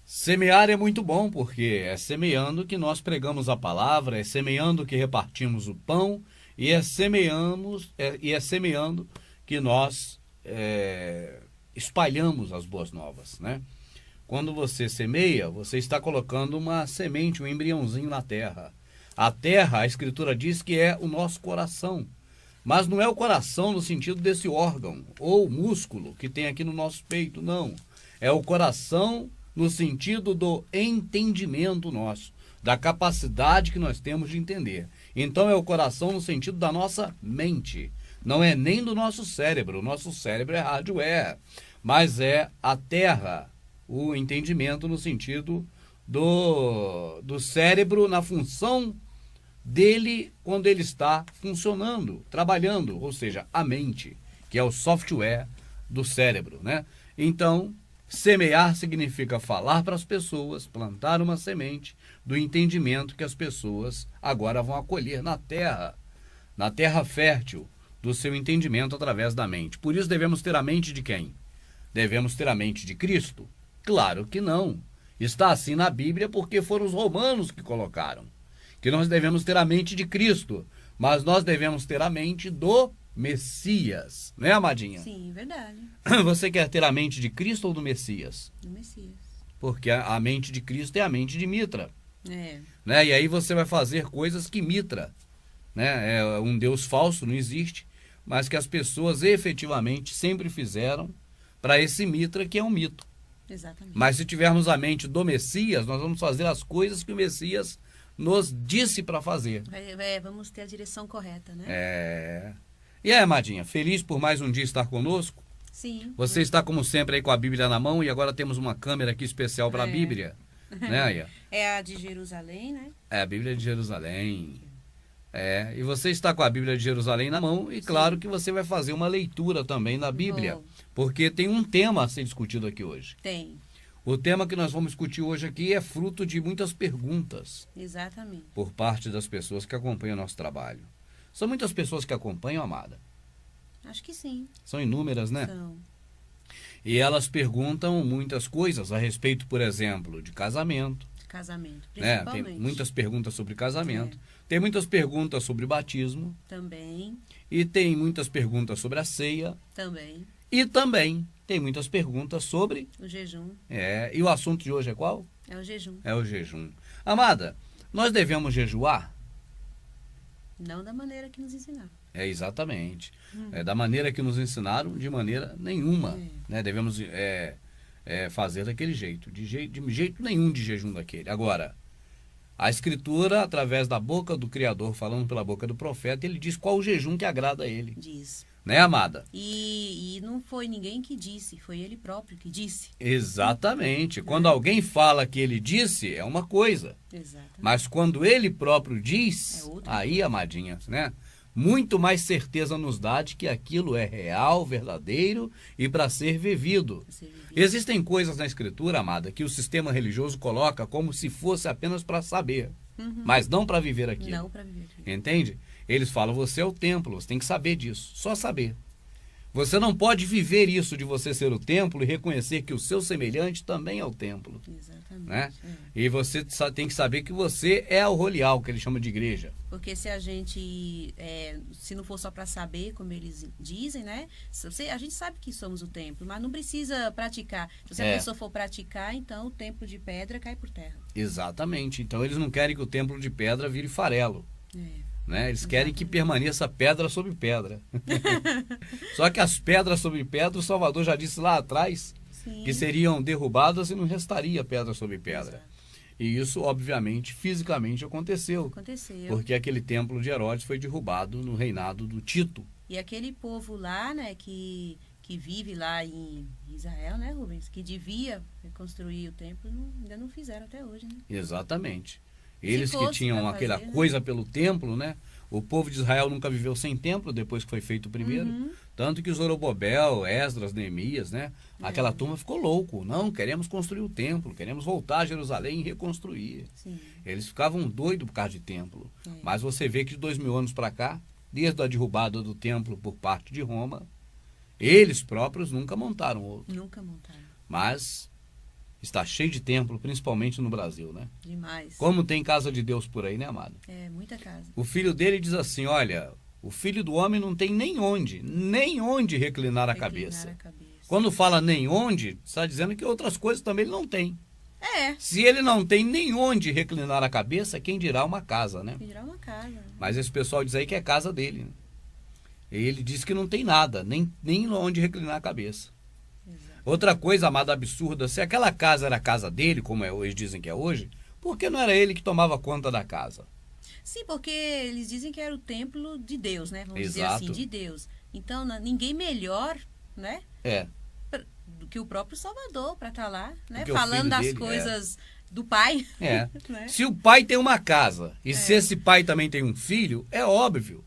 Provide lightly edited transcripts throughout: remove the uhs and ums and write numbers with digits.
Semear é muito bom, porque é semeando que nós pregamos a palavra, é semeando que repartimos o pão, e é semeando que nós espalhamos as boas novas, né? Quando você semeia, você está colocando uma semente, um embriãozinho na terra. A terra, a Escritura diz que é o nosso coração. Mas não é o coração no sentido desse órgão ou músculo que tem aqui no nosso peito, não. É o coração no sentido do entendimento nosso, da capacidade que nós temos de entender. Então é o coração no sentido da nossa mente. Não é nem do nosso cérebro. O nosso cérebro é hardware. Mas é a terra, o entendimento no sentido do cérebro na função dele quando ele está funcionando, trabalhando, ou seja, a mente, que é o software do cérebro, né? Então, semear significa falar para as pessoas, plantar uma semente do entendimento que as pessoas agora vão acolher na terra fértil do seu entendimento através da mente. Por isso devemos ter a mente de quem? Devemos ter a mente de Cristo? Claro que não. Está assim na Bíblia porque foram os romanos que colocaram que nós devemos ter a mente de Cristo, mas nós devemos ter a mente do Messias, né, amadinha? Sim, verdade. Você quer ter a mente de Cristo ou do Messias? Do Messias. Porque a mente de Cristo é a mente de Mitra. É. Né? E aí você vai fazer coisas que Mitra, né? É um Deus falso, não existe, mas que as pessoas efetivamente sempre fizeram para esse Mitra, que é um mito. Exatamente. Mas se tivermos a mente do Messias, nós vamos fazer as coisas que o Messias nos disse para fazer. Vamos ter a direção correta, né? E aí, amadinha, feliz por mais um dia estar conosco? Sim. Você está, como sempre, aí com a Bíblia na mão, e agora temos uma câmera aqui especial para a Bíblia. Né, Aya? É a de Jerusalém, né? É a Bíblia de Jerusalém. E você está com a Bíblia de Jerusalém na mão, e claro que você vai fazer uma leitura também na Bíblia, porque tem um tema a ser discutido aqui hoje. Tem. O tema que nós vamos discutir hoje aqui é fruto de muitas perguntas. Exatamente. Por parte das pessoas que acompanham o nosso trabalho. São muitas pessoas que acompanham, amada? Acho que sim. São inúmeras, né? São. E elas perguntam muitas coisas a respeito, por exemplo, de casamento. Casamento, Né? principalmente. Tem muitas perguntas sobre casamento. Tem muitas perguntas sobre batismo. Também. E tem muitas perguntas sobre a ceia. Também. E também tem muitas perguntas sobre... O jejum. E o assunto de hoje é qual? É o jejum. É o jejum. Amada, nós devemos jejuar? Não da maneira que nos ensinaram. Exatamente. Da maneira que nos ensinaram, de maneira nenhuma. Né? Devemos fazer daquele jeito. De jeito nenhum de jejum daquele. Agora, a Escritura, através da boca do Criador, falando pela boca do profeta, ele diz qual o jejum que agrada a ele. Diz. Né, amada? E não foi ninguém que disse, foi ele próprio que disse. Exatamente. Quando alguém fala que ele disse, é uma coisa. Exatamente. Mas quando ele próprio diz, aí, amadinha, né? Muito mais certeza nos dá de que aquilo é real, verdadeiro e para ser vivido. Existem coisas na Escritura, amada, que o sistema religioso coloca como se fosse apenas para saber, mas não para viver aquilo. Não para viver aquilo. Entende? Eles falam, você é o templo, você tem que saber disso, só saber. Você não pode viver isso de você ser o templo e reconhecer que o seu semelhante também é o templo. Exatamente. Né? E você tem que saber que você é o rolial, que eles chamam de igreja. Porque se a gente, se não for só para saber, como eles dizem, né? A gente sabe que somos o templo, mas não precisa praticar. Se a pessoa for praticar, então o templo de pedra cai por terra. Exatamente. Então eles não querem que o templo de pedra vire farelo. Né? Eles querem que permaneça pedra sobre pedra. Só que as pedras sobre pedra, o Salvador já disse lá atrás, que seriam derrubadas e não restaria pedra sobre pedra. Exato. E isso, obviamente, fisicamente aconteceu. Porque aquele templo de Herodes foi derrubado no reinado do Tito. E aquele povo lá, né, que vive lá em Israel, né, Rubens, que devia reconstruir o templo, ainda não fizeram até hoje, né? Exatamente. Eles que tinham aquela coisa pelo templo, né? O povo de Israel nunca viveu sem templo depois que foi feito o primeiro. Tanto que Zorobabel, Esdras, Neemias, né? Aquela turma ficou louco. Não, queremos construir o templo, queremos voltar a Jerusalém e reconstruir. Sim. Eles ficavam doidos por causa de templo. Mas você vê que de 2000 anos para cá, desde a derrubada do templo por parte de Roma, eles próprios nunca montaram outro. Nunca montaram. Mas Está cheio de templo, principalmente no Brasil, né? Demais. Como tem casa de Deus por aí, né, amado? É, muita casa. O filho dele diz assim, olha, o filho do homem não tem nem onde reclinar a cabeça. Quando fala nem onde, está dizendo que outras coisas também ele não tem. É. Se ele não tem nem onde reclinar a cabeça, quem dirá uma casa, né? Quem dirá uma casa. Mas esse pessoal diz aí que é casa dele, né? Ele diz que não tem nada, nem onde reclinar a cabeça. Exato. Outra coisa, amada, absurda, se aquela casa era a casa dele, como eles dizem que é hoje, por que não era ele que tomava conta da casa? Sim, porque eles dizem que era o templo de Deus, né? Vamos Exato. dizer assim, de Deus. Então, ninguém melhor, né? É. Do que o próprio Salvador para estar lá, né? Porque Falando das dele, coisas do pai. É. Né? Se o pai tem uma casa e se esse pai também tem um filho, é óbvio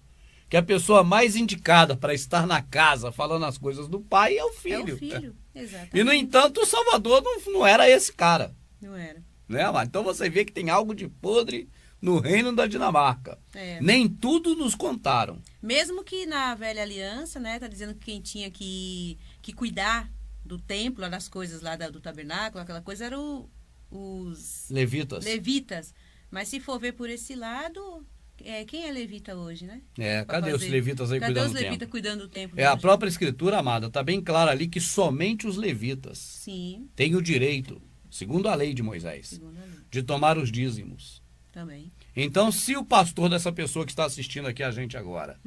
que a pessoa mais indicada para estar na casa falando as coisas do pai é o filho. É o filho, exatamente. E, no entanto, o Salvador não era esse cara. Não era. Né? Então você vê que tem algo de podre no reino da Dinamarca. É. Nem tudo nos contaram. Mesmo que na velha aliança, né, tá dizendo que quem tinha que cuidar do templo, das coisas lá do tabernáculo, aquela coisa, eram os levitas. Mas se for ver por esse lado, quem é levita hoje, né? Cadê os levitas aí cuidando do templo? Cadê os levitas cuidando do templo? A própria escritura, amada, está bem clara ali que somente os levitas Sim. têm o direito, segundo a lei de Moisés, de tomar os dízimos. Também. Então, se o pastor dessa pessoa que está assistindo aqui a gente agora,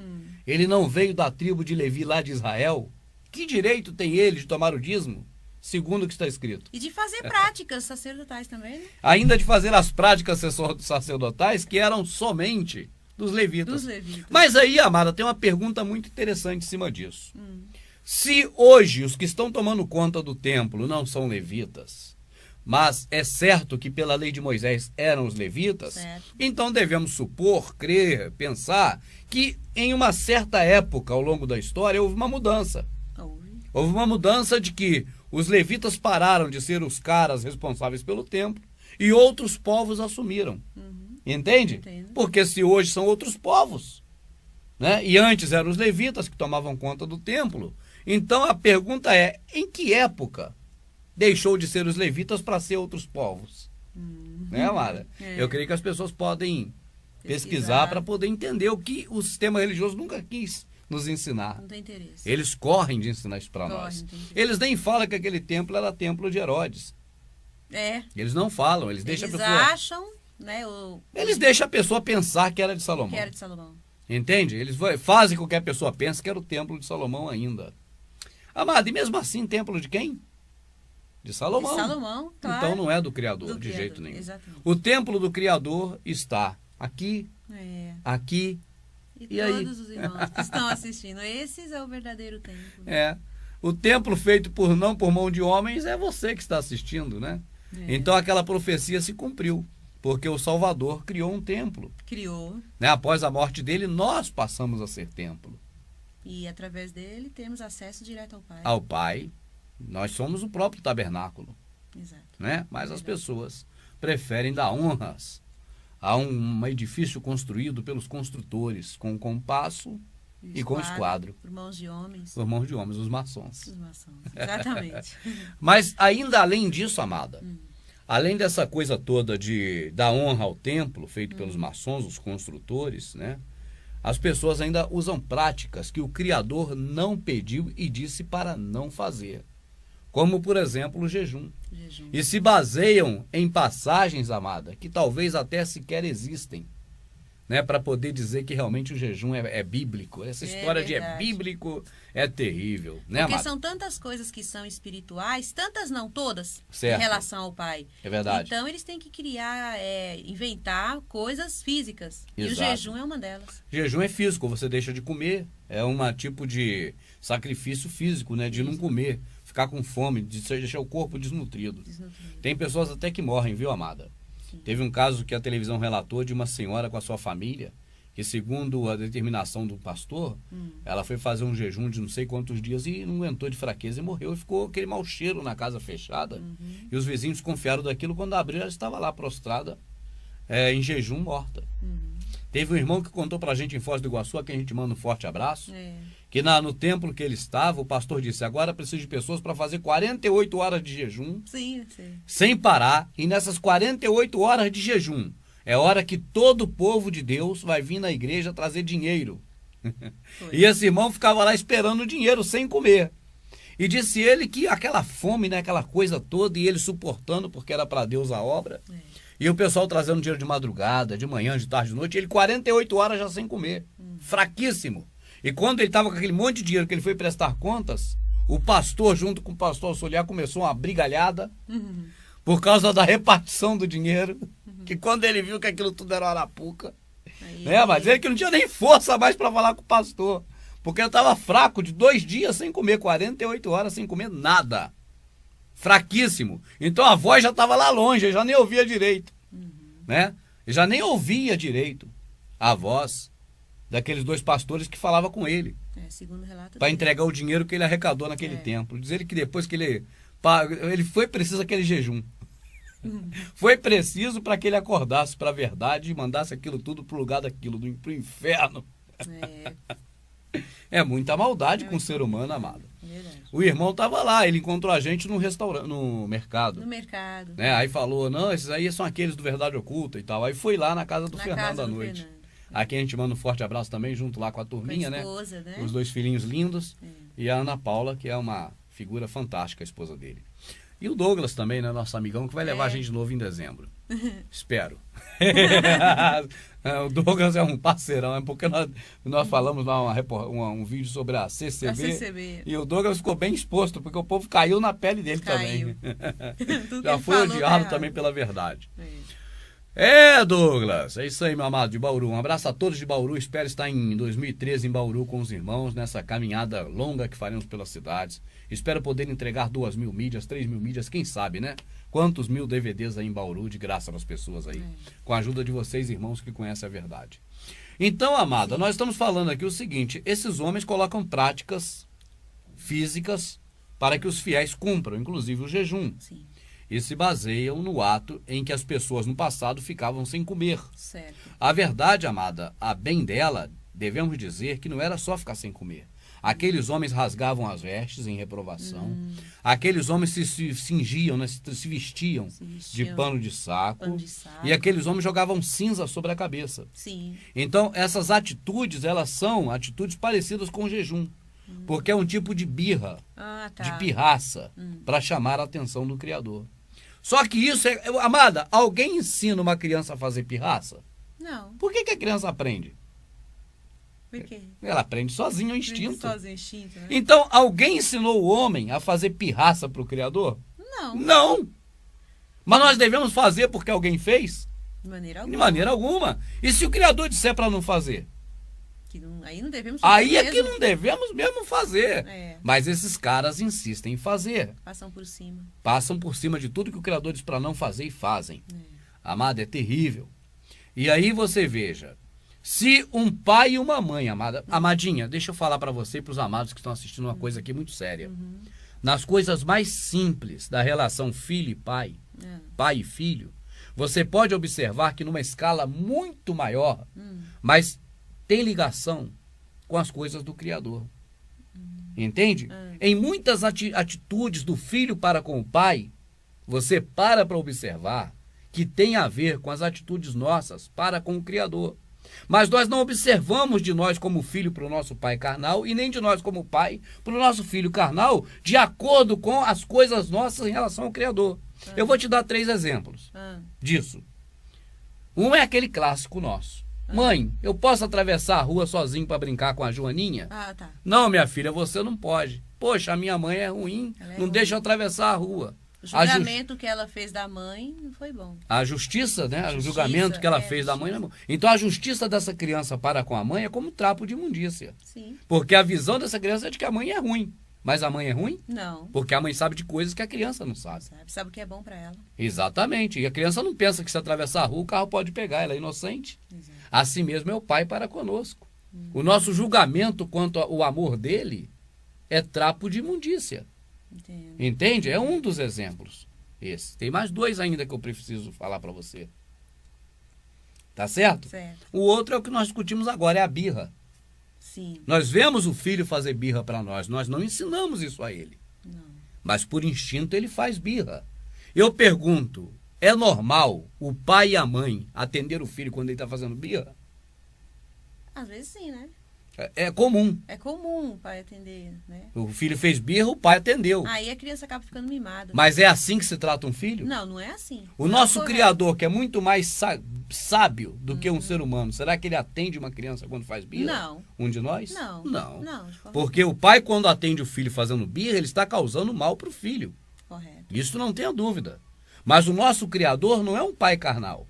ele não veio da tribo de Levi lá de Israel, que direito tem ele de tomar o dízimo? Segundo o que está escrito. E de fazer práticas sacerdotais também, né? Ainda de fazer as práticas sacerdotais que eram somente dos levitas. Mas aí, amada, tem uma pergunta muito interessante em cima disso. Se hoje os que estão tomando conta do templo não são levitas, mas é certo que pela lei de Moisés eram os levitas, então devemos supor, crer, pensar que em uma certa época ao longo da história houve uma mudança. Houve uma mudança de que os levitas pararam de ser os caras responsáveis pelo templo e outros povos assumiram. Entende? Entendo. Porque se hoje são outros povos, né? E antes eram os levitas que tomavam conta do templo. Então a pergunta é, em que época deixou de ser os levitas para ser outros povos? Né, Mara? Eu creio que as pessoas podem pesquisar para poder entender o que o sistema religioso nunca quis nos ensinar. Não tem interesse. Eles correm de ensinar isso para nós. Eles nem falam que aquele templo era templo de Herodes. Eles não falam, eles deixam a pessoa... acham, né? Eles deixam a pessoa pensar que era de Salomão. Que era de Salomão. Entende? Eles fazem com que a pessoa pense que era o templo de Salomão ainda. Amado, e mesmo assim, templo de quem? De Salomão. De Salomão, claro. Então não é do Criador, de jeito nenhum. Exatamente. O templo do Criador está aqui, aqui, e todos os irmãos que estão assistindo, esses é o verdadeiro templo. O templo feito não por mão de homens é você que está assistindo, né? Então aquela profecia se cumpriu, porque o Salvador criou um templo. Criou. Né? Após a morte dele, nós passamos a ser templo. E através dele temos acesso direto ao Pai. Ao Pai. Nós somos o próprio tabernáculo. Exato. Né? Mas as pessoas preferem dar honras a um edifício construído pelos construtores, com compasso e com esquadro. Por mãos de homens. Por mãos de homens, os maçons. Os maçons, exatamente. Mas ainda além disso, amada, além dessa coisa toda de dar honra ao templo, feito pelos maçons, os construtores, né? As pessoas ainda usam práticas que o Criador não pediu e disse para não fazer. Como, por exemplo, o jejum. E se baseiam em passagens, amada, que talvez até sequer existem, né, para poder dizer que realmente o jejum é bíblico. Essa história de é bíblico é terrível, né, porque amada? são tantas coisas que são espirituais, tantas não, todas, certo, em relação ao Pai. É verdade. Então eles têm que criar, inventar coisas físicas. Exato. E o jejum é uma delas. Jejum é físico, você deixa de comer. É um tipo de sacrifício físico, né, de não comer, ficar com fome, de deixar o corpo desnutrido. Tem pessoas até que morrem, viu, amada? Teve um caso que a televisão relatou de uma senhora com a sua família, que segundo a determinação do pastor, ela foi fazer um jejum de não sei quantos dias e não aguentou de fraqueza e morreu. E ficou aquele mau cheiro na casa fechada. E os vizinhos confiaram daquilo, quando abriram, ela estava lá prostrada, em jejum, morta. Teve um irmão que contou pra gente em Foz do Iguaçu, a quem a gente manda um forte abraço, que no templo que ele estava, o pastor disse, agora preciso de pessoas para fazer 48 horas de jejum, sim. sem parar, e nessas 48 horas de jejum, é hora que todo o povo de Deus vai vir na igreja trazer dinheiro. E esse irmão ficava lá esperando o dinheiro, sem comer. E disse ele que aquela fome, né, aquela coisa toda, e ele suportando, porque era para Deus a obra, e o pessoal trazendo dinheiro de madrugada, de manhã, de tarde, de noite, ele 48 horas já sem comer, fraquíssimo. E quando ele estava com aquele monte de dinheiro que ele foi prestar contas, o pastor, junto com o pastor auxiliar, começou uma brigalhada por causa da repartição do dinheiro, que quando ele viu que aquilo tudo era arapuca, né, mas ele que não tinha nem força mais para falar com o pastor, porque ele estava fraco, de 2 dias sem comer, 48 horas sem comer nada, fraquíssimo. Então a voz já estava lá longe, ele já nem ouvia direito, né? Ele já nem ouvia direito a voz daqueles 2 pastores que falavam com ele, para entregar o dinheiro que ele arrecadou naquele templo. Diz ele que depois que ele foi preciso aquele jejum. Foi preciso para que ele acordasse para a verdade e mandasse aquilo tudo para o lugar daquilo, para o inferno. É muita maldade com o ser humano, amado. O irmão estava lá, ele encontrou a gente no restaurante, no mercado. No mercado. Né? Aí falou, não, esses aí são aqueles do Verdade Oculta e tal. Aí foi lá na casa do Fernando à noite. Aqui a gente manda um forte abraço também, junto lá com a turminha, com a esposa, né? Os 2 filhinhos lindos. E a Ana Paula, que é uma figura fantástica, a esposa dele. E o Douglas também, né, nosso amigão, que vai levar a gente de novo em dezembro. Espero. O Douglas é um parceirão, é porque nós falamos lá um vídeo sobre a CCB, e o Douglas ficou bem exposto, porque o povo caiu na pele dele também. Já foi odiado também pela verdade. Douglas, é isso aí, meu amado, de Bauru. Um abraço a todos de Bauru, espero estar em 2013 em Bauru com os irmãos, nessa caminhada longa que faremos pelas cidades. Espero poder entregar 2.000 mídias, 3.000 mídias, quem sabe, né? Quantos 1.000 DVDs aí em Bauru, de graça para as pessoas aí, com a ajuda de vocês, irmãos, que conhecem a verdade. Então, amada, nós estamos falando aqui o seguinte, esses homens colocam práticas físicas para que os fiéis cumpram, inclusive o jejum. Sim. E se baseiam no ato em que as pessoas no passado ficavam sem comer. Certo. A verdade, amada, a bem dela, devemos dizer que não era só ficar sem comer. Aqueles homens rasgavam as vestes em reprovação. Aqueles homens se cingiam, né, se vestiam de pano de saco. E aqueles homens jogavam cinza sobre a cabeça. Sim. Então, essas atitudes, elas são atitudes parecidas com o jejum. Porque é um tipo de birra, de pirraça, para chamar a atenção do Criador. Só que isso amada, alguém ensina uma criança a fazer pirraça? Não. Por que a criança aprende? Por quê? Ela aprende sozinho, o instinto. Né? Então, alguém ensinou o homem a fazer pirraça para o Criador? Não. Não. Mas nós devemos fazer porque alguém fez? De maneira alguma. De maneira alguma. E se o Criador disser para não fazer? Aí não devemos fazer. Aí é que não devemos mesmo fazer. Mas esses caras insistem em fazer. Passam por cima de tudo que o Criador diz para não fazer e fazem. Amada, é terrível. E aí você veja, se um pai e uma mãe, amada, amadinha, deixa eu falar para você e para os amados que estão assistindo uma coisa aqui muito séria. Nas coisas mais simples da relação filho e pai, pai e filho, você pode observar que numa escala muito maior, mas tem ligação com as coisas do Criador. Entende? Em muitas atitudes do filho para com o pai, você para observar que tem a ver com as atitudes nossas para com o Criador. Mas nós não observamos de nós como filho para o nosso pai carnal e nem de nós como pai para o nosso filho carnal de acordo com as coisas nossas em relação ao Criador. Eu vou te dar 3 exemplos disso. Um é aquele clássico nosso. Mãe, eu posso atravessar a rua sozinho para brincar com a Joaninha? Tá. Não, minha filha, você não pode. Poxa, a minha mãe é ruim, não deixa eu atravessar a rua. O julgamento que ela fez da mãe não foi bom. A justiça, né? O julgamento que ela fez da mãe não é bom. Então a justiça dessa criança para com a mãe é como trapo de imundícia. Sim. Porque a visão dessa criança é de que a mãe é ruim. Mas a mãe é ruim? Não. Porque a mãe sabe de coisas que a criança não sabe. Sabe o que é bom para ela. Exatamente. E a criança não pensa que se atravessar a rua o carro pode pegar. Ela é inocente. Exato. Assim mesmo é o pai para conosco. O nosso julgamento quanto ao amor dele é trapo de imundícia. Entendo. Entende? É um dos exemplos. Esse. Tem mais 2 ainda que eu preciso falar para você. Tá certo? Certo. O outro é o que nós discutimos agora, é a birra. Sim. Nós vemos o filho fazer birra para nós não ensinamos isso a ele. Não. Mas por instinto ele faz birra. Eu pergunto, é normal o pai e a mãe atender o filho quando ele está fazendo birra? Às vezes sim, né? É comum. É comum o pai atender, né? O filho fez birra, o pai atendeu. Aí a criança acaba ficando mimada. Mas é assim que se trata um filho? Não, não é assim. O Não nosso é correto. Criador, que é muito mais sábio do que um ser humano, será que ele atende uma criança quando faz birra? Não. Um de nós? Não. Não. Não, de forma Porque o pai, quando atende o filho fazendo birra, ele está causando mal para o filho. correta. Isso não tenha dúvida. Mas o nosso Criador não é um pai carnal.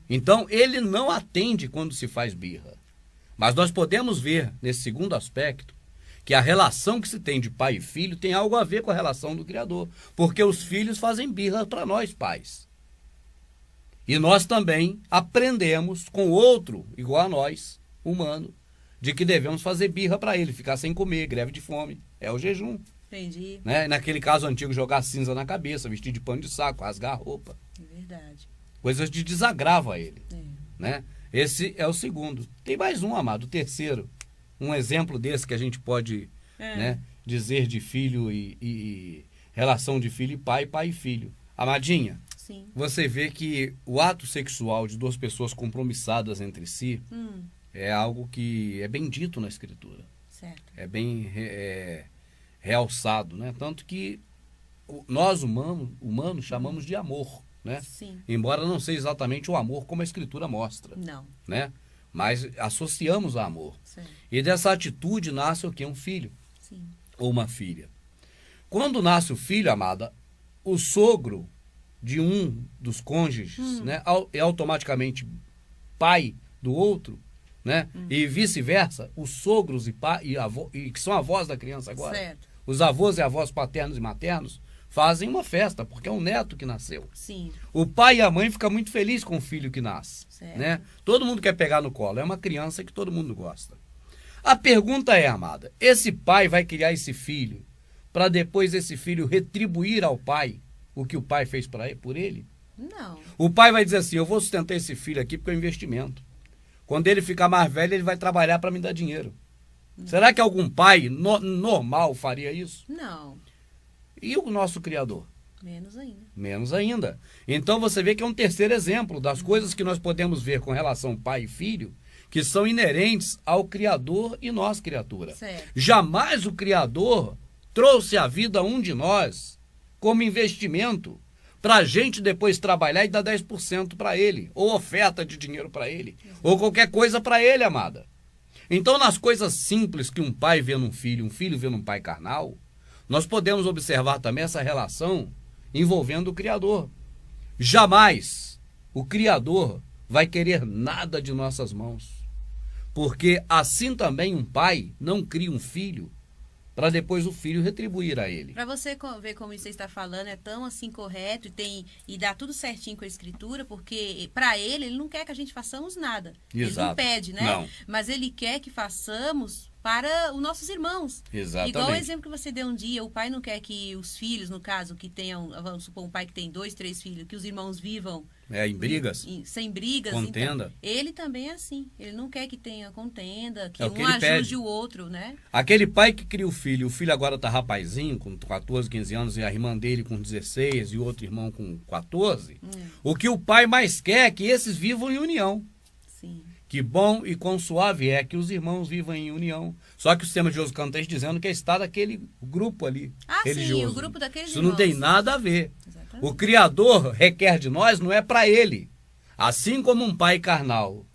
Então, ele não atende quando se faz birra. Mas nós podemos ver, nesse segundo aspecto, que a relação que se tem de pai e filho tem algo a ver com a relação do Criador. Porque os filhos fazem birra para nós, pais. E nós também aprendemos com outro, igual a nós, humano, de que devemos fazer birra para ele, ficar sem comer, greve de fome. É o jejum. Entendi. Né? Naquele caso antigo, jogar cinza na cabeça, vestir de pano de saco, rasgar a roupa. É verdade. Coisas de desagravo a ele. É. Né? Esse é o segundo. Tem mais um, amado, o terceiro. Um exemplo desse que a gente pode né, dizer de filho e relação de filho e pai e filho. Amadinha, Sim. você vê que o ato sexual de duas pessoas compromissadas entre si é algo que é bem dito na Escritura. Certo. É bem realçado, né? Tanto que nós humanos chamamos de amor, né? Sim. Embora não seja exatamente o amor como a Escritura mostra, Não. né? Mas associamos a amor. Certo. E dessa atitude nasce o quê? Um filho Sim. ou uma filha. Quando nasce o filho, amada, o sogro de um dos cônjuges, né, é automaticamente pai do outro, né? E vice-versa, os sogros e que são avós da criança agora, Certo. os avós e avós paternos e maternos, fazem uma festa, porque é um neto que nasceu. Sim. O pai e a mãe ficam muito felizes com o filho que nasce. Certo. Né? Todo mundo quer pegar no colo, é uma criança que todo mundo gosta. A pergunta é, amada, esse pai vai criar esse filho para depois esse filho retribuir ao pai o que o pai fez por ele? Não. O pai vai dizer assim, eu vou sustentar esse filho aqui porque é um investimento. Quando ele ficar mais velho, ele vai trabalhar para me dar dinheiro. Será que algum pai normal faria isso? Não. E o nosso Criador? Menos ainda. Menos ainda. Então você vê que é um terceiro exemplo das coisas que nós podemos ver com relação pai e filho, que são inerentes ao Criador e nós, criatura. Certo. Jamais o Criador trouxe à vida um de nós como investimento para a gente depois trabalhar e dar 10% para ele, ou oferta de dinheiro para ele, ou qualquer coisa para ele, amada. Então, nas coisas simples que um pai vê num filho, um filho vê num pai carnal, nós podemos observar também essa relação envolvendo o Criador. Jamais o Criador vai querer nada de nossas mãos. Porque assim também um pai não cria um filho para depois o filho retribuir a ele. Para você ver como você está falando, é tão assim correto e dá tudo certinho com a Escritura, porque para ele não quer que a gente façamos nada. Exato. Ele não pede, né? Não. Mas ele quer que façamos para os nossos irmãos. Exatamente. Igual o exemplo que você deu um dia, o pai não quer que os filhos, no caso, que tenham, vamos supor, um pai que tem 2, 3 filhos, que os irmãos vivam Em brigas. sem brigas. Contenda. Então, ele também é assim. Ele não quer que tenha contenda, que É o que um ele ajude pede. o outro, né? Aquele pai que cria o filho agora tá rapazinho, com 14, 15 anos, e a irmã dele com 16 e o outro irmão com 14, o que o pai mais quer é que esses vivam em união. Sim. Que bom e quão suave é que os irmãos vivam em união. Só que o sistema religioso canta dizendo que é estar daquele grupo ali religioso. Sim, o grupo daqueles Isso não irmãos. tem nada a ver. Exatamente. O Criador requer de nós não é para ele. Assim como um pai carnal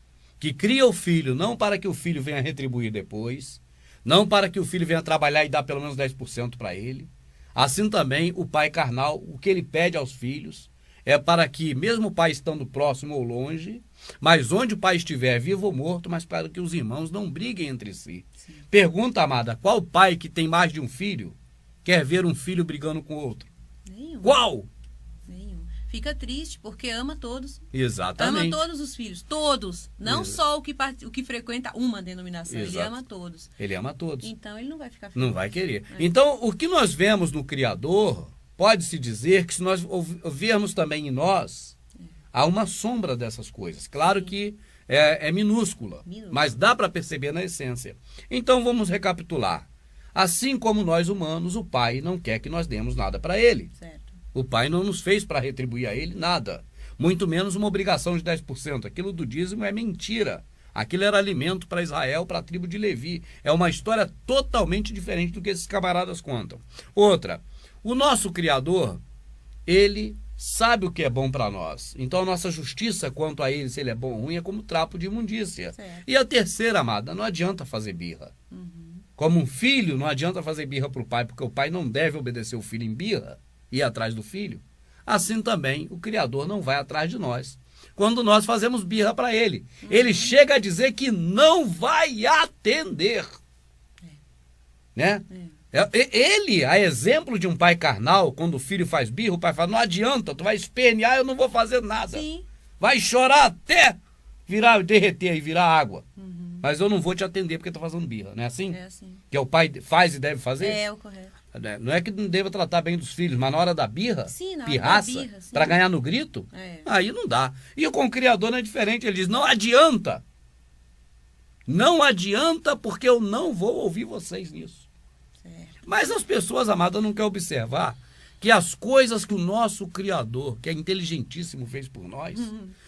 que cria o filho não para que o filho venha retribuir depois, não para que o filho venha trabalhar e dar pelo menos 10% para ele, assim também o pai carnal, o que ele pede aos filhos é para que, mesmo o pai estando próximo ou longe, mas onde o pai estiver, vivo ou morto, mas para que os irmãos não briguem entre si. Sim. Pergunta, amada, qual pai que tem mais de um filho quer ver um filho brigando com outro? Nenhum. Qual? Nenhum. Fica triste porque ama todos. Exatamente. Ama todos os filhos. Todos. Não só o que frequenta uma denominação. Exato. Ele ama todos. Ele ama todos. Então ele não vai ficar feliz. Não vai querer. Então, o que nós vemos no Criador, pode-se dizer que se nós vermos também em nós, há uma sombra dessas coisas. Claro que é minúscula, mas dá para perceber na essência. Então vamos recapitular. Assim como nós humanos, o Pai não quer que nós demos nada para Ele. Certo. O Pai não nos fez para retribuir a Ele nada, muito menos uma obrigação de 10%. Aquilo do dízimo é mentira. Aquilo era alimento para Israel, para a tribo de Levi. É uma história totalmente diferente do que esses camaradas contam. Outra, o nosso Criador, Ele sabe o que é bom para nós. Então a nossa justiça quanto a Ele, se Ele é bom ou ruim, é como trapo de imundícia. Certo. E a terceira, amada, não adianta fazer birra. Como um filho, não adianta fazer birra para o pai, porque o pai não deve obedecer o filho em birra e ir atrás do filho. Assim também o Criador não vai atrás de nós quando nós fazemos birra para Ele. Ele chega a dizer que não vai atender. Né? Ele, a exemplo de um pai carnal, quando o filho faz birra, o pai fala, não adianta, tu vai espernear, eu não vou fazer nada. Sim. Vai chorar até derreter e virar água. Mas eu não vou te atender porque tá fazendo birra, não é assim? É assim. Que o pai faz e deve fazer? É o correto. Não é que não deva tratar bem dos filhos, mas na hora da birra, Sim, na hora pirraça, da birra, sim. para ganhar no grito, aí não dá. E com o Criador não é diferente, ele diz, não adianta. Não adianta porque eu não vou ouvir vocês nisso. Certo. Mas as pessoas, amadas, não querem observar que as coisas que o nosso Criador, que é inteligentíssimo, fez por nós,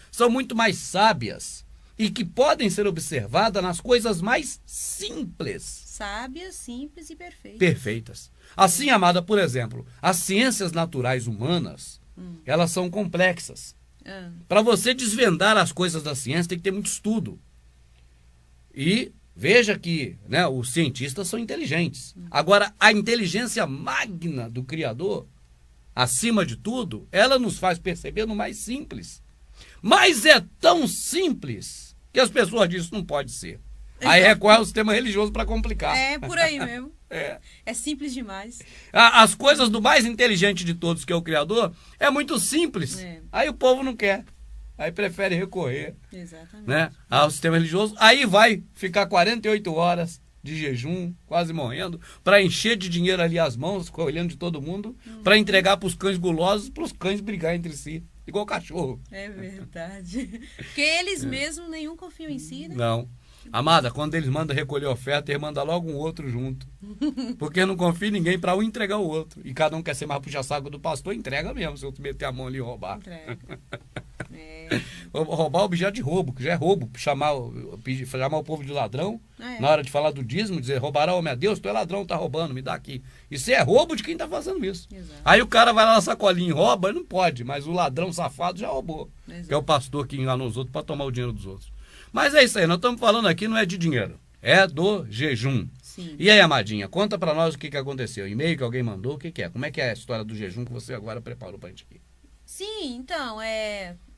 são muito mais sábias e que podem ser observadas nas coisas mais simples. Sábias, simples e perfeitas. Perfeitas. Assim, amada, por exemplo, as ciências naturais humanas, elas são complexas. Para você desvendar as coisas da ciência, tem que ter muito estudo. E veja que, né, os cientistas são inteligentes. Agora, a inteligência magna do Criador, acima de tudo, ela nos faz perceber no mais simples. Mas é tão simples que as pessoas dizem que não pode ser. Aí recorre ao sistema religioso para complicar. É, por aí mesmo. É simples demais. As coisas do mais inteligente de todos, que é o Criador, é muito simples. Aí o povo não quer. Aí prefere recorrer, exatamente, né, ao sistema religioso. Aí vai ficar 48 horas de jejum, quase morrendo, para encher de dinheiro ali as mãos, olhando de todo mundo, para entregar para os cães gulosos, para os cães brigar entre si. Igual cachorro. É verdade. Porque eles mesmos nenhum confiam em si, né? Não. Amada, quando eles mandam recolher oferta, eles mandam logo um outro junto. Porque não confia em ninguém para um entregar o outro. E cada um quer ser mais puxa-saco do pastor, entrega mesmo, se eu meter a mão ali e roubar. Entrega. Roubar objeto de roubo, que já é roubo. Chamar o povo de ladrão, na hora de falar do dízimo, dizer, roubará homem a Deus, tu é ladrão, tá roubando, me dá aqui. Isso é roubo de quem tá fazendo isso. Exato. Aí o cara vai lá na sacolinha e rouba, não pode, mas o ladrão safado já roubou. Exato. Que é o pastor que enganou os outros para tomar o dinheiro dos outros. Mas é isso aí, nós estamos falando aqui, não é de dinheiro, é do jejum. Sim. E aí, amadinha, conta para nós o que aconteceu. E-mail que alguém mandou, o que é? Como é que é a história do jejum que você agora preparou para a gente aqui? Sim, então,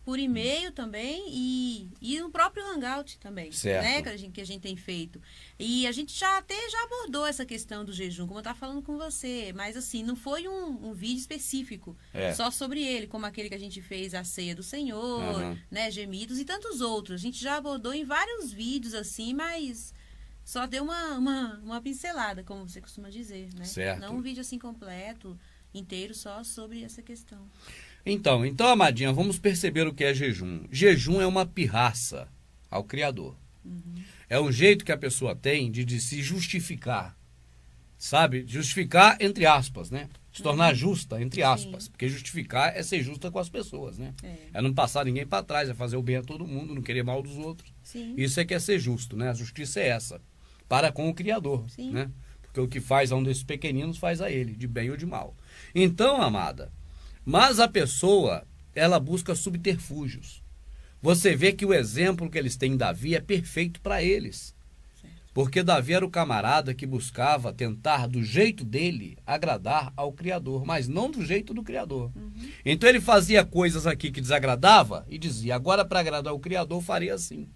por e-mail também e no próprio Hangout também, certo, né, que a gente tem feito. E a gente já abordou essa questão do jejum, como eu estava falando com você, mas assim, não foi um vídeo específico só sobre ele, como aquele que a gente fez, a ceia do Senhor, né, gemidos e tantos outros. A gente já abordou em vários vídeos assim, mas só deu uma pincelada, como você costuma dizer, né? Certo. Não um vídeo assim completo, inteiro, só sobre essa questão. Então, amadinha, vamos perceber o que é jejum. Jejum é uma pirraça ao Criador. É um jeito que a pessoa tem de se justificar, sabe? Justificar entre aspas, né? Se tornar justa entre aspas. Sim. Porque justificar é ser justa com as pessoas, né? É não passar ninguém para trás, é fazer o bem a todo mundo, não querer mal dos outros. Sim. Isso é que é ser justo, né? A justiça é essa, para com o Criador, Sim. né? Porque o que faz a um desses pequeninos faz a ele, de bem ou de mal. Então, amada, mas a pessoa, ela busca subterfúgios. Você vê que o exemplo que eles têm em Davi é perfeito para eles. Certo. Porque Davi era o camarada que buscava tentar, do jeito dele, agradar ao Criador, mas não do jeito do Criador. Então ele fazia coisas aqui que desagradava e dizia, agora para agradar o Criador faria assim.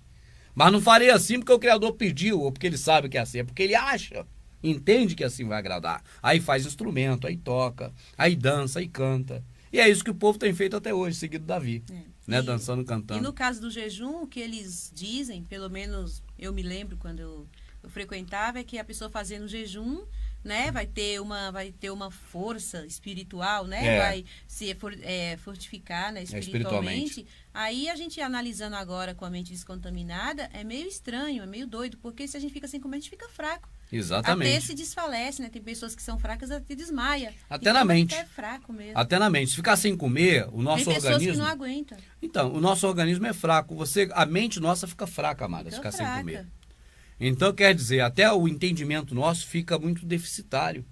Mas não faria assim porque o Criador pediu, ou porque ele sabe que é assim, é porque ele acha, entende que assim vai agradar. Aí faz instrumento, aí toca, aí dança, aí canta. E é isso que o povo tem feito até hoje, seguido Davi, né? Dançando, cantando. E no caso do jejum, o que eles dizem, pelo menos eu me lembro quando eu frequentava, é que a pessoa fazendo jejum né? Vai ter uma força espiritual, né? Vai se fortificar, né? Espiritualmente. Aí a gente analisando agora com a mente descontaminada, é meio estranho, é meio doido, porque se a gente fica sem comer, a gente fica fraco. Exatamente. Até se desfalece, né? Tem pessoas que são fracas, até desmaia. Até na mente. É fraco mesmo. Até na mente. Se ficar sem comer, o nosso organismo... Tem pessoas que não aguentam. Então, o nosso organismo é fraco. A mente nossa fica fraca, amada, se ficar sem comer. Então, quer dizer, até o entendimento nosso fica muito deficitário,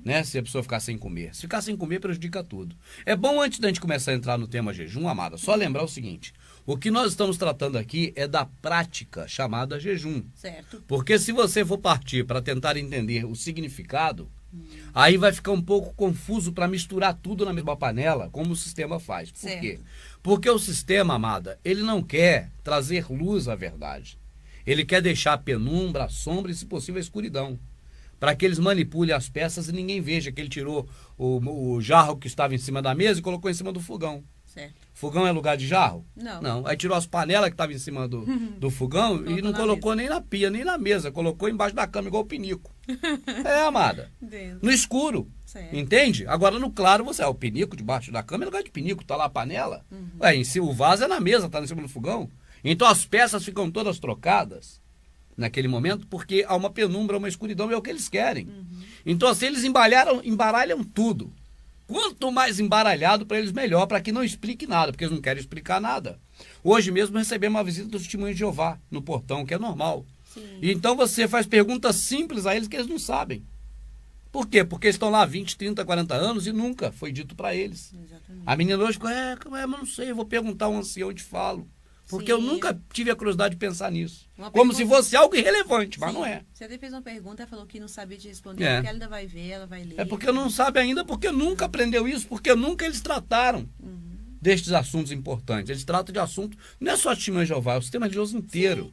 né? Se a pessoa ficar sem comer. Se ficar sem comer, prejudica tudo. É bom, antes da gente começar a entrar no tema jejum, amada, só lembrar o seguinte: o que nós estamos tratando aqui é da prática chamada jejum. Certo. Porque se você for partir para tentar entender o significado, aí vai ficar um pouco confuso para misturar tudo na mesma panela, como o sistema faz. Por quê? Porque o sistema, amada, ele não quer trazer luz à verdade. Ele quer deixar a penumbra, a sombra e, se possível, a escuridão. Para que eles manipulem as peças e ninguém veja que ele tirou o jarro que estava em cima da mesa e colocou em cima do fogão. Certo. Fogão é lugar de jarro? Não. Não. Aí tirou as panelas que estavam em cima do fogão e não colocou nem na pia, nem na mesa. Colocou embaixo da cama, igual o pinico. Amada. Deus. No escuro. Certo. Entende? Agora, no claro, o pinico debaixo da cama é lugar de pinico. Tá lá a panela. Ué, o vaso é na mesa, tá em cima do fogão. Então, as peças ficam todas trocadas naquele momento, porque há uma penumbra, uma escuridão, é o que eles querem. Então, assim, eles embaralham tudo. Quanto mais embaralhado para eles, melhor, para que não explique nada, porque eles não querem explicar nada. Hoje mesmo recebemos uma visita do Testemunho de Jeová no portão, que é normal. Sim. Então você faz perguntas simples a eles que eles não sabem. Por quê? Porque eles estão lá há 20, 30, 40 anos e nunca foi dito para eles. Exatamente. A menina hoje ficou, mas não sei, eu vou perguntar a um ancião e te falo. Porque Sim. eu nunca tive a curiosidade de pensar nisso. Uma Como pergunta... se fosse algo irrelevante, mas Sim. não é. Você até fez uma pergunta, ela falou que não sabia te responder, porque ela ainda vai ver, ela vai ler. É porque não sabe ainda, porque nunca aprendeu isso, porque nunca eles trataram destes assuntos importantes. Eles tratam de assuntos, não é só o Testemunho de Jeová, é o sistema religioso inteiro. Sim.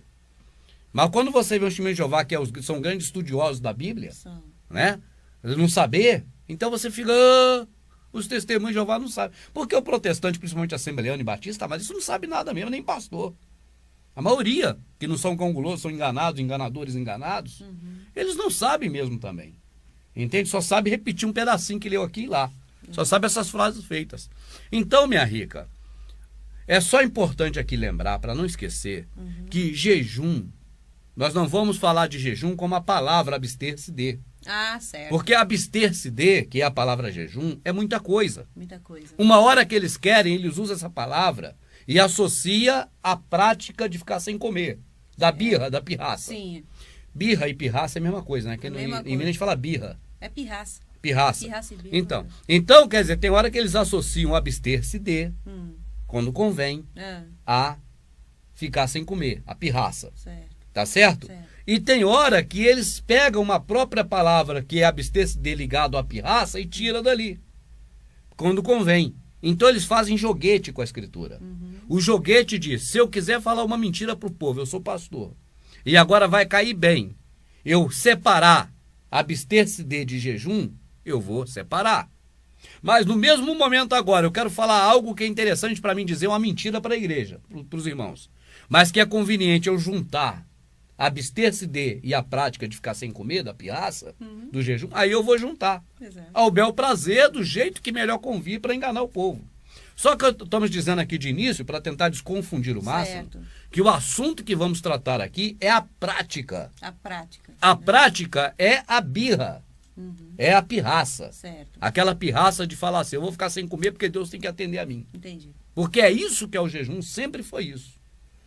Mas quando você vê o Testemunho de Jeová, que são grandes estudiosos da Bíblia, né? Não saber, então você fica... os testemunhos de Jeová não sabem. Porque o protestante, principalmente assembleano e batista, mas isso não sabe nada mesmo, nem pastor. A maioria, que não são congulosos, são enganados, enganadores enganados, eles não sabem mesmo também. Entende? Só sabe repetir um pedacinho que leu aqui e lá. Só sabe essas frases feitas. Então, minha rica, é só importante aqui lembrar, para não esquecer, que jejum, nós não vamos falar de jejum como a palavra abster-se de. Ah, certo. Porque abster-se de, que é a palavra jejum, é muita coisa. Muita coisa. Uma hora que eles querem, eles usam essa palavra e associa a prática de ficar sem comer. Da birra, da pirraça. Sim. Birra e pirraça é a mesma coisa, né? Que em Minas a gente fala birra. É pirraça. Pirraça. Pirraça e birra. Então, quer dizer, tem hora que eles associam abster-se de, quando convém, a ficar sem comer, a pirraça. Certo. Tá certo? Certo. E tem hora que eles pegam uma própria palavra que é abster-se de ligado à pirraça e tira dali, quando convém. Então eles fazem joguete com a escritura. O joguete diz, se eu quiser falar uma mentira para o povo, eu sou pastor, e agora vai cair bem, eu separar, abster-se de jejum, eu vou separar. Mas no mesmo momento agora, eu quero falar algo que é interessante para mim dizer, uma mentira para a igreja, para os irmãos, mas que é conveniente eu juntar abster-se de e a prática de ficar sem comer, da pirraça, do jejum, aí eu vou juntar. Exato. Ao bel prazer, do jeito que melhor convir para enganar o povo. Só que estamos dizendo aqui de início, para tentar desconfundir o máximo, que o assunto que vamos tratar aqui é a prática. A prática. A prática é a birra, é a pirraça. Certo. Aquela pirraça de falar assim, eu vou ficar sem comer porque Deus tem que atender a mim. Entendi. Porque é isso que é o jejum, sempre foi isso.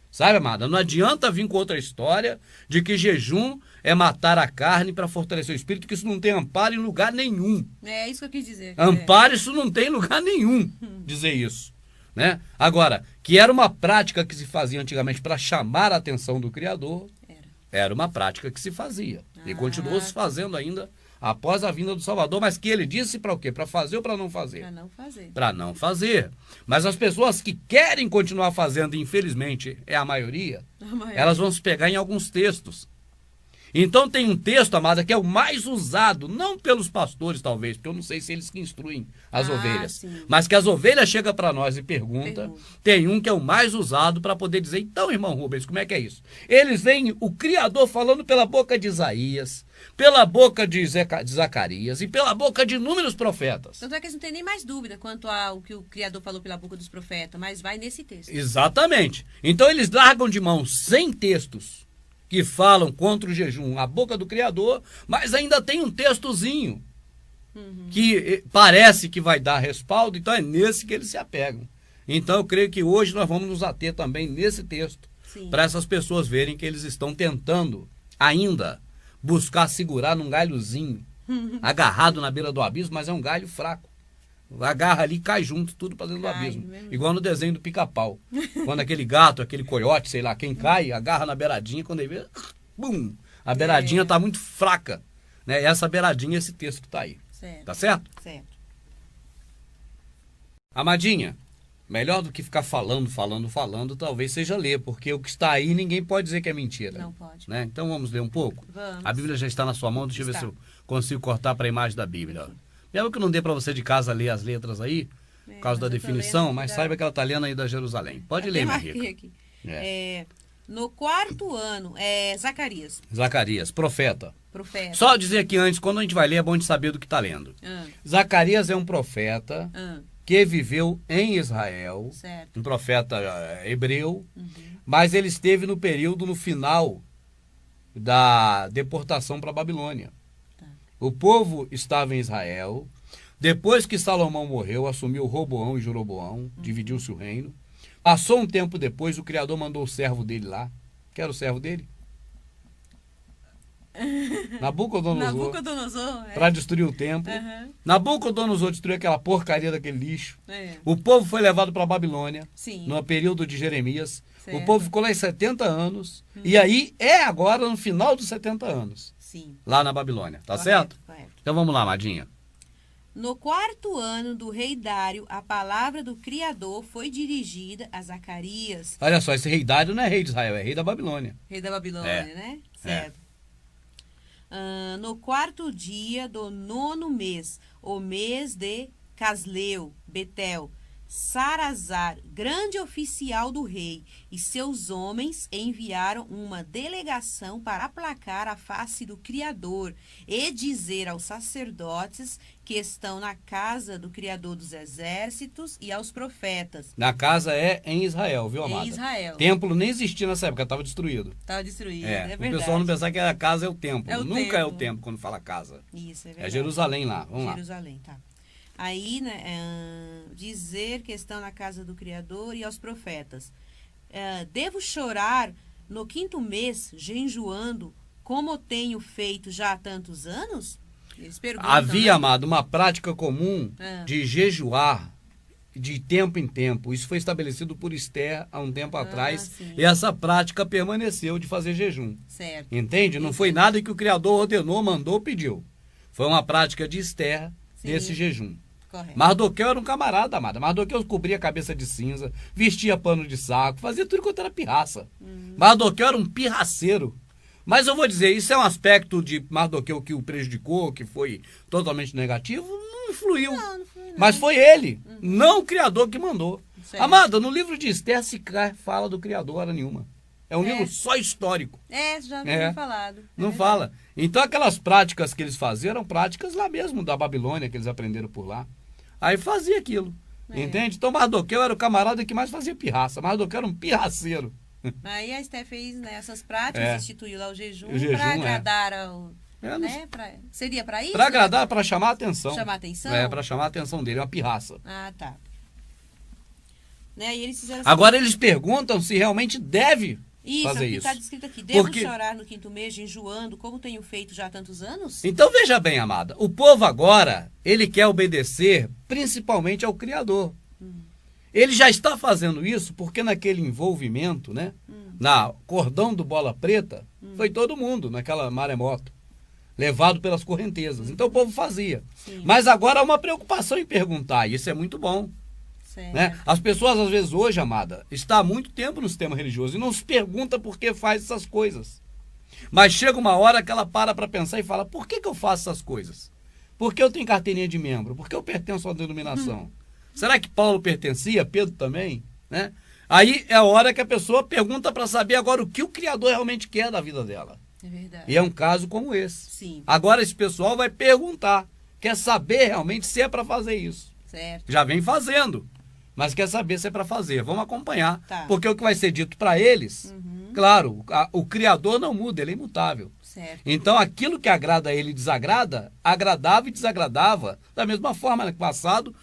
Sabe, amada? Não adianta vir com outra história de que jejum é matar a carne para fortalecer o espírito, que isso não tem amparo em lugar nenhum. É isso que eu quis dizer. Amparo, isso não tem lugar nenhum, dizer isso. Né? Agora, que era uma prática que se fazia antigamente para chamar a atenção do Criador, era uma prática que se fazia. E continuou se fazendo ainda após a vinda do Salvador, mas que ele disse para o quê? Para fazer ou para não fazer? Para não fazer. Para não fazer. Mas as pessoas que querem continuar fazendo, infelizmente, é a maioria, elas vão se pegar em alguns textos. Então tem um texto, amada, que é o mais usado, não pelos pastores talvez, porque eu não sei se eles que instruem as ovelhas, sim. mas que as ovelhas chegam para nós e perguntam. Tem um que é o mais usado para poder dizer, então, irmão Rubens, como é que é isso? Eles veem o Criador falando pela boca de Isaías, pela boca de Zacarias e pela boca de inúmeros profetas. Tanto é que eles não têm nem mais dúvida quanto ao que o Criador falou pela boca dos profetas, mas vai nesse texto. Exatamente. Então eles largam de mão 100 textos que falam contra o jejum, a boca do Criador, mas ainda tem um textozinho que parece que vai dar respaldo, então é nesse que eles se apegam. Então eu creio que hoje nós vamos nos ater também nesse texto, para essas pessoas verem que eles estão tentando ainda buscar segurar num galhozinho, agarrado na beira do abismo, mas é um galho fraco. Agarra ali e cai junto, tudo para dentro do abismo. Mesmo. Igual no desenho do Pica-Pau. Quando aquele gato, aquele coiote, sei lá, quem cai, agarra na beiradinha, quando ele vê, bum! A beiradinha está muito fraca. Né? Essa beiradinha, esse texto que está aí. Certo. Tá certo? Certo. Amadinha, melhor do que ficar falando, talvez seja ler, porque o que está aí ninguém pode dizer que é mentira. Não pode. Né? Então vamos ler um pouco? Vamos. A Bíblia já está na sua mão, deixa eu ver se eu consigo cortar para a imagem da Bíblia. Mesmo que não dê para você de casa ler as letras aí, por causa da definição, mas saiba que ela está lendo aí da Jerusalém. Pode ler, minha rica. Aqui. No 4º ano, Zacarias. Zacarias, profeta. Profeta. Só dizer aqui antes, quando a gente vai ler, é bom de saber do que está lendo. Zacarias é um profeta que viveu em Israel, certo. Um profeta hebreu, mas ele esteve no período, no final da deportação para a Babilônia. O povo estava em Israel. Depois que Salomão morreu, assumiu Roboão e Jeroboão, dividiu-se o reino. Passou um tempo depois, o Criador mandou o servo dele lá. Que era o servo dele? Nabucodonosor. Para destruir o templo. Nabucodonosor destruiu aquela porcaria daquele lixo. O povo foi levado para a Babilônia, no período de Jeremias. Certo. O povo ficou lá em 70 anos. E aí é agora no final dos 70 anos. Sim. Lá na Babilônia, tá certo? Correto. Então vamos lá, Madinha. No 4º ano do rei Dário, a palavra do Criador foi dirigida a Zacarias. Olha só, esse rei Dário não é rei de Israel, é rei da Babilônia. Rei da Babilônia, né? Certo. No 4º dia do 9º mês, o mês de Casleu, Betel, Sarazar, grande oficial do rei, e seus homens enviaram uma delegação para aplacar a face do Criador e dizer aos sacerdotes que estão na casa do Criador dos exércitos e aos profetas. Na casa é em Israel, viu, amada? Em Israel. Templo nem existia nessa época, estava destruído. Estava destruído, é verdade. O pessoal não pensar que a casa é o templo. Nunca templo. É o templo quando fala casa. Isso, é verdade. É Jerusalém lá, vamos Jerusalém, tá. Aí, né, dizer que estão na casa do Criador e aos profetas. Devo chorar no 5º mês, jejuando, como tenho feito já há tantos anos? Eles perguntam, havia, né? amado, uma prática comum de jejuar de tempo em tempo. Isso foi estabelecido por Esther há um tempo atrás. Sim. E essa prática permaneceu de fazer jejum. Certo. Entende? Não foi nada que o Criador ordenou, mandou, pediu. Foi uma prática de Esther desse jejum. Correto. Mardoqueu era um camarada, amada. Mardoqueu cobria a cabeça de cinza, vestia pano de saco, fazia tudo quanto era pirraça. Mardoqueu era um pirraceiro. Mas eu vou dizer, isso é um aspecto de Mardoqueu que o prejudicou, que foi totalmente negativo, não influiu. Não foi, não. Mas foi ele, não o Criador que mandou. Certo. Amada, no livro de Esther sequer fala do Criador hora nenhuma. É um livro só histórico. Já não foi falado. Não fala. Então aquelas práticas que eles faziam eram práticas lá mesmo da Babilônia, que eles aprenderam por lá. Aí fazia aquilo. Entende? Então Mardoqueu era o camarada que mais fazia pirraça. Mardoqueu era um pirraceiro. Aí a Esther fez essas práticas, instituiu lá o jejum para agradar ao... seria para isso? Para agradar, para chamar a atenção. Chamar a atenção? Para chamar a atenção dele, é uma pirraça. Ah, tá. Né? E eles fizeram Agora eles perguntam se realmente deve fazer isso. Está descrito aqui. Devo chorar no 5º mês, jejuando, como tenho feito já há tantos anos? Então veja bem, amada. O povo agora, ele quer obedecer principalmente ao Criador. Ele já está fazendo isso porque naquele envolvimento, né? Na cordão do Bola Preta, foi todo mundo naquela maremoto, levado pelas correntezas. Então o povo fazia. Sim. Mas agora há uma preocupação em perguntar, e isso é muito bom. Né? As pessoas, às vezes, hoje, amada, está há muito tempo no sistema religioso e não se pergunta por que faz essas coisas. Mas chega uma hora que ela para pensar e fala, por que eu faço essas coisas? Por que eu tenho carteirinha de membro? Por que eu pertenço à denominação? Será que Paulo pertencia? Pedro também? Né? Aí é a hora que a pessoa pergunta para saber agora o que o Criador realmente quer da vida dela. É verdade. E é um caso como esse. Sim. Agora esse pessoal vai perguntar, quer saber realmente se é para fazer isso. Certo. Já vem fazendo, mas quer saber se é para fazer. Vamos acompanhar, Tá. porque o que vai ser dito para eles, claro, o Criador não muda, ele é imutável. Certo. Então aquilo que agrada a ele e desagrada, agradava e desagradava da mesma forma no passado,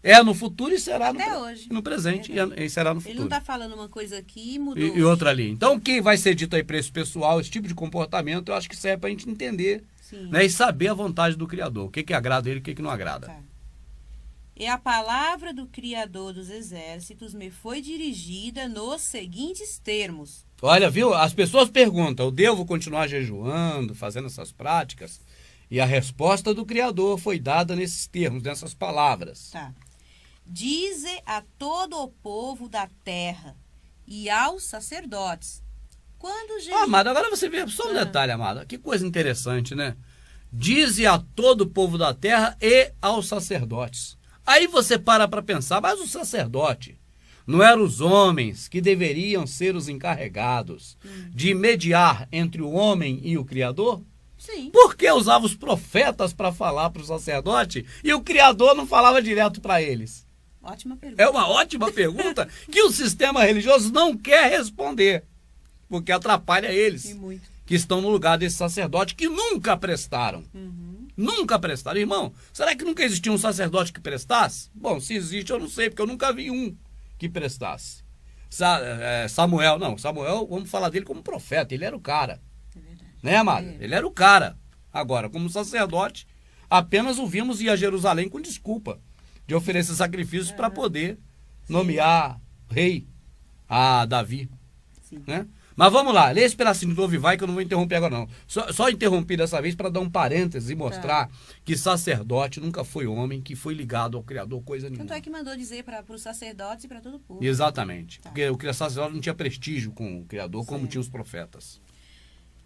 é no futuro e será Até hoje. no presente e será no futuro. Ele não está falando uma coisa aqui e mudou. E outra ali. Então, o que vai ser dito aí para esse pessoal, esse tipo de comportamento, eu acho que serve para a gente entender, Sim. né, e saber a vontade do Criador. O que agrada a ele e o que não agrada. Tá. E a palavra do Criador dos Exércitos me foi dirigida nos seguintes termos. Olha, viu? As pessoas perguntam, eu devo continuar jejuando, fazendo essas práticas? E a resposta do Criador foi dada nesses termos, nessas palavras. Tá. Dize a todo o povo da terra e aos sacerdotes. Quando Jesus... Amada, agora você vê só um detalhe, amada. Que coisa interessante, né? Dize a todo o povo da terra e aos sacerdotes. Aí você para pensar, mas o sacerdote não eram os homens que deveriam ser os encarregados de mediar entre o homem e o Criador? Sim. Por que usava os profetas para falar para o sacerdote e o Criador não falava direto para eles? Ótima pergunta. É uma ótima pergunta que o sistema religioso não quer responder, porque atrapalha eles, E muito. que estão no lugar desse sacerdote que nunca prestaram. Nunca prestaram. Irmão, será que nunca existiu um sacerdote que prestasse? Bom, se existe eu não sei, porque eu nunca vi um que prestasse. Samuel, vamos falar dele como profeta, ele era o cara. É verdade. Né, amada? Ele era o cara. Agora, como sacerdote, apenas o vimos ir a Jerusalém com desculpa de oferecer sacrifícios para poder nomear rei a Davi. Sim. Né? Mas vamos lá, lê esse pedacinho do Ovivai que eu não vou interromper agora não. Só interrompi dessa vez para dar um parêntese e mostrar que sacerdote nunca foi homem que foi ligado ao Criador, coisa nenhuma. Tanto é que mandou dizer para os sacerdotes e para todo o povo. Exatamente, Tá. porque o sacerdote não tinha prestígio com o Criador como Certo. tinha os profetas.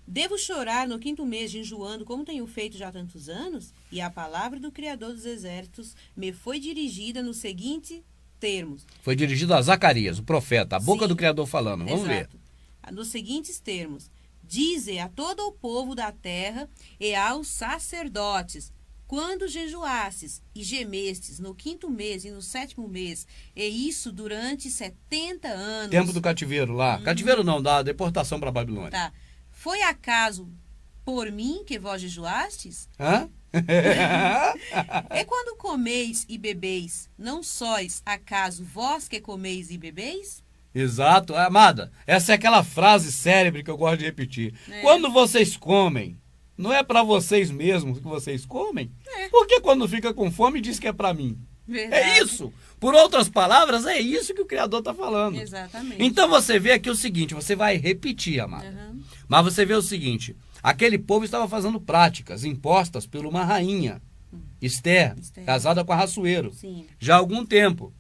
Devo chorar no 5º mês jejuando, como tenho feito já há tantos anos? E a palavra do Criador dos Exércitos me foi dirigida nos seguintes termos. Foi dirigido a Zacarias, o profeta, a boca Sim. do Criador falando. Vamos ver. Exato. Nos seguintes termos. Dize a todo o povo da terra e aos sacerdotes, quando jejuastes e gemestes no 5º mês e no 7º mês, e isso durante 70 anos. Tempo do cativeiro lá. Cativeiro não, da deportação para a Babilônia. Tá. Foi acaso por mim que vós jejuastes? Hã? É quando comeis e bebeis, não sois acaso vós que comeis e bebeis? Exato. Amada, essa é aquela frase célebre que eu gosto de repetir. Quando vocês comem, não é para vocês mesmos que vocês comem? Porque quando fica com fome diz que é para mim. Verdade. É isso. Por outras palavras, é isso que o Criador está falando. Exatamente. Então você vê aqui o seguinte, você vai repetir, amada. Mas você vê o seguinte, aquele povo estava fazendo práticas impostas por uma rainha, Esther, casada com Ahasuero, Sim. já há algum tempo.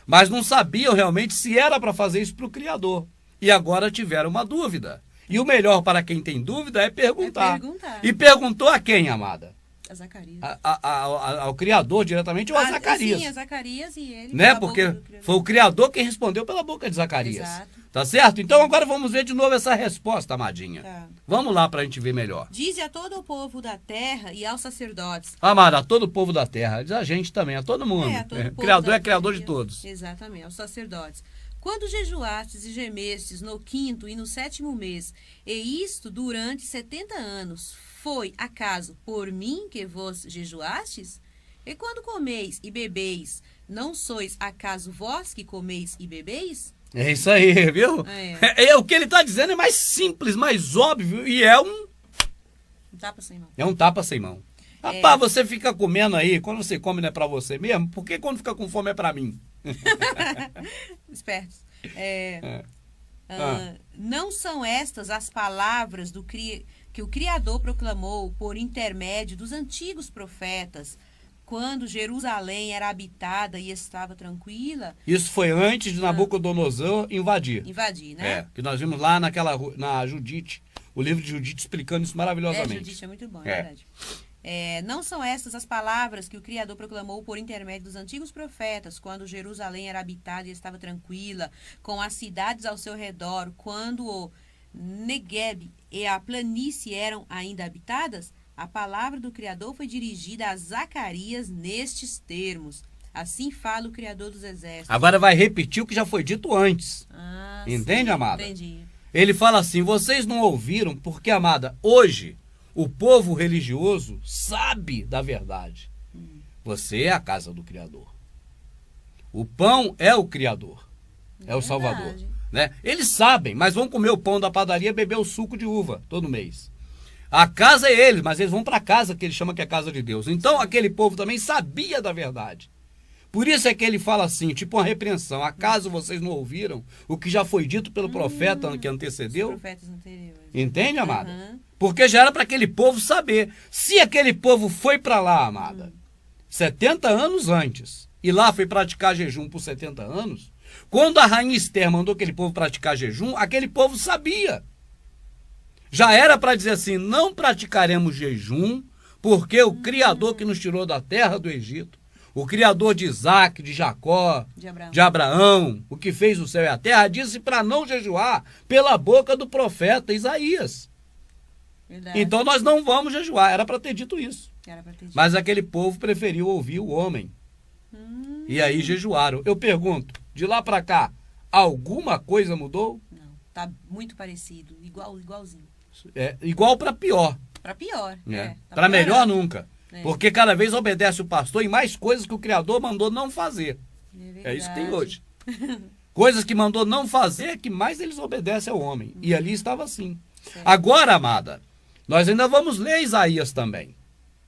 Mas não sabiam realmente se era para fazer isso para o Criador. E agora tiveram uma dúvida. E o melhor para quem tem dúvida é perguntar. E perguntou a quem, amada? A Zacarias. Ao Criador diretamente ou a Zacarias? Sim, a Zacarias e ele. Né? Porque foi o Criador quem respondeu pela boca de Zacarias. Exato. Tá certo? Então agora vamos ver de novo essa resposta, amadinha. Tá. Vamos lá para a gente ver melhor. Dize a todo o povo da terra e aos sacerdotes. Amada, a todo o povo da terra, diz a gente também, a todo mundo. A todo o povo Criador da é Criador terra. de todos. Exatamente, aos sacerdotes. Quando jejuastes e gemestes no 5º e no 7º mês, e isto durante 70 anos, foi acaso por mim que vos jejuastes? E quando comeis e bebeis, não sois acaso vós que comeis e bebeis? É isso aí, viu? O que ele está dizendo é mais simples, mais óbvio e é um tapa sem mão. É um tapa sem mão. Rapaz, você fica comendo aí, quando você come não é pra você mesmo, por que quando fica com fome é pra mim? Espertos. Não são estas as palavras que o Criador proclamou por intermédio dos antigos profetas, quando Jerusalém era habitada e estava tranquila? Isso foi antes de Nabucodonosor invadir. Invadir, né? Que nós vimos lá na Judite, o livro de Judite explicando isso maravilhosamente. Judite é muito bom, é verdade. Não são estas as palavras que o Criador proclamou por intermédio dos antigos profetas, quando Jerusalém era habitada e estava tranquila, com as cidades ao seu redor, quando o Negueb e a planície eram ainda habitadas? A palavra do Criador foi dirigida a Zacarias nestes termos. Assim fala o Criador dos Exércitos. Agora vai repetir o que já foi dito antes. Entende, sim, amada? Entendi. Ele fala assim, vocês não ouviram, porque, amada, hoje o povo religioso sabe da verdade. Você é a casa do Criador. O pão é o Criador. É o Salvador. Né? Eles sabem, mas vão comer o pão da padaria e beber o suco de uva todo mês. A casa é eles, mas eles vão para a casa que ele chama que é a casa de Deus. Então aquele povo também sabia da verdade. Por isso é que ele fala assim, tipo uma repreensão. Acaso vocês não ouviram o que já foi dito pelo profeta que antecedeu? Os profetas anteriores. Entende, amada? Porque já era para aquele povo saber. Se aquele povo foi para lá, amada, 70 anos antes, e lá foi praticar jejum por 70 anos, quando a rainha Esther mandou aquele povo praticar jejum, aquele povo sabia. Já era para dizer assim, não praticaremos jejum, porque o Criador que nos tirou da terra do Egito, o Criador de Isaac, de Jacó, de Abraão, o que fez o céu e a terra, disse para não jejuar pela boca do profeta Isaías. Verdade. Então nós não vamos jejuar, era para ter dito isso. Mas aquele povo preferiu ouvir o homem. E aí jejuaram. Eu pergunto, de lá para cá, alguma coisa mudou? Não, tá muito parecido, igualzinho. Igual para pior. Para pior. Para melhor nunca. Porque cada vez obedece o pastor em mais coisas que o Criador mandou não fazer. É isso que tem hoje. Coisas que mandou não fazer, que mais eles obedecem ao homem. E ali estava assim. Agora, amada, nós ainda vamos ler Isaías também.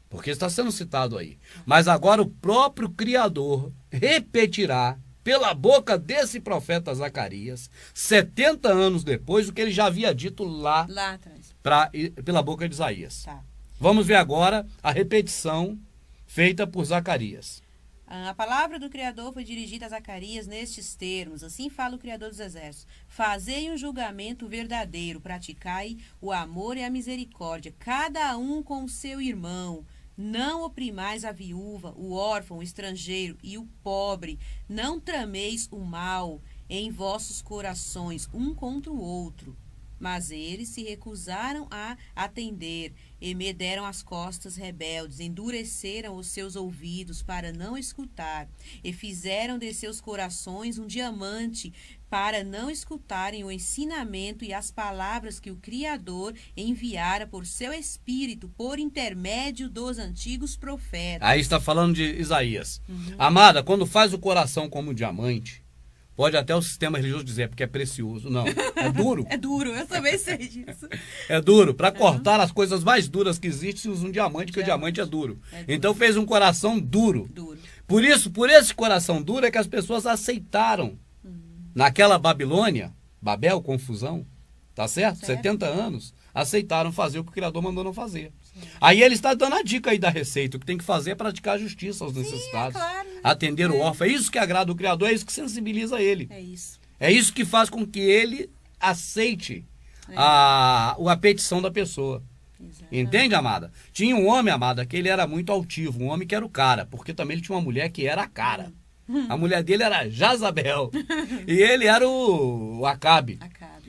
Porque está sendo citado aí. Mas agora o próprio Criador repetirá pela boca desse profeta Zacarias, 70 anos depois, o que ele já havia dito lá atrás, pela boca de Isaías. Tá. Vamos ver agora a repetição feita por Zacarias. A palavra do Criador foi dirigida a Zacarias nestes termos. Assim fala o Criador dos Exércitos. Fazei um julgamento verdadeiro, praticai o amor e a misericórdia, cada um com o seu irmão. Não oprimais a viúva, o órfão, o estrangeiro e o pobre. Não trameis o mal em vossos corações, um contra o outro. Mas eles se recusaram a atender e me deram as costas rebeldes, endureceram os seus ouvidos para não escutar, e fizeram de seus corações um diamante para não escutarem o ensinamento e as palavras que o Criador enviara por seu Espírito por intermédio dos antigos profetas. Aí está falando de Isaías. Amada, quando faz o coração como diamante, pode até o sistema religioso dizer, porque é precioso. Não, é duro. É duro, eu também sei disso. É duro. Para cortar as coisas mais duras que existem, se usa um diamante, que o diamante é duro. Então fez um coração duro. Por isso, por esse coração duro é que as pessoas aceitaram. Naquela Babilônia, Babel, confusão, tá certo? 70 anos, aceitaram fazer o que o Criador mandou não fazer. Aí ele está dando a dica aí da receita. O que tem que fazer é praticar a justiça aos necessitados. Claro. Atender o órfão. É isso que agrada o Criador, é isso que sensibiliza ele. É isso. É isso que faz com que ele aceite a petição da pessoa. Exatamente. Entende, amada? Tinha um homem, amada, que ele era muito altivo. Um homem que era o cara, porque também ele tinha uma mulher que era a cara. A mulher dele era Jazabel. E ele era o Acabe.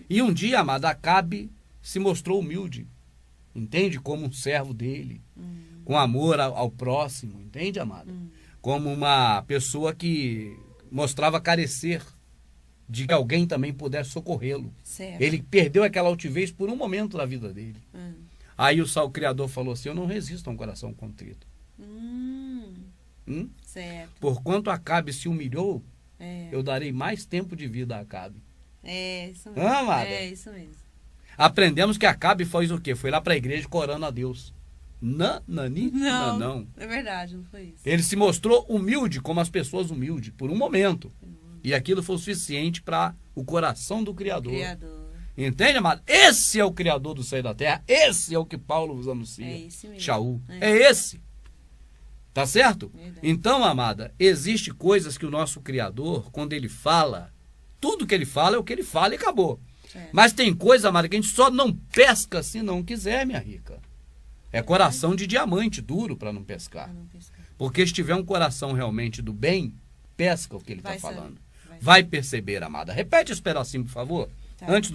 E um dia, amada, Acabe se mostrou humilde. Entende? Como um servo dele. Com amor ao próximo. Entende, amada? Como uma pessoa que mostrava carecer de que alguém também pudesse socorrê-lo. Ele perdeu aquela altivez por um momento da vida dele. Aí o Criador falou assim, eu não resisto a um coração contrito. Certo. Porquanto Acabe se humilhou, eu darei mais tempo de vida a Acabe. É isso mesmo. Amada? É isso mesmo. Aprendemos que Acabe fez o quê? Foi lá para a igreja corando a Deus. Não. É verdade, não foi isso. Ele se mostrou humilde, como as pessoas humildes, por um momento. E aquilo foi o suficiente para o coração do Criador. Entende, amado? Esse é o Criador do céu e da terra. Esse é o que Paulo vos anuncia. É esse mesmo. Shaul. É esse. Tá certo? Verdade. Então, amada, existe coisas que o nosso Criador, quando ele fala, tudo que ele fala é o que ele fala e acabou. Certo. Mas tem coisa, amada, que a gente só não pesca se não quiser, minha rica. É coração de diamante duro para não pescar. Porque se tiver um coração realmente do bem, pesca o que ele está falando. Vai perceber, amada. Repete esse pedacinho, por favor. Tá. Antes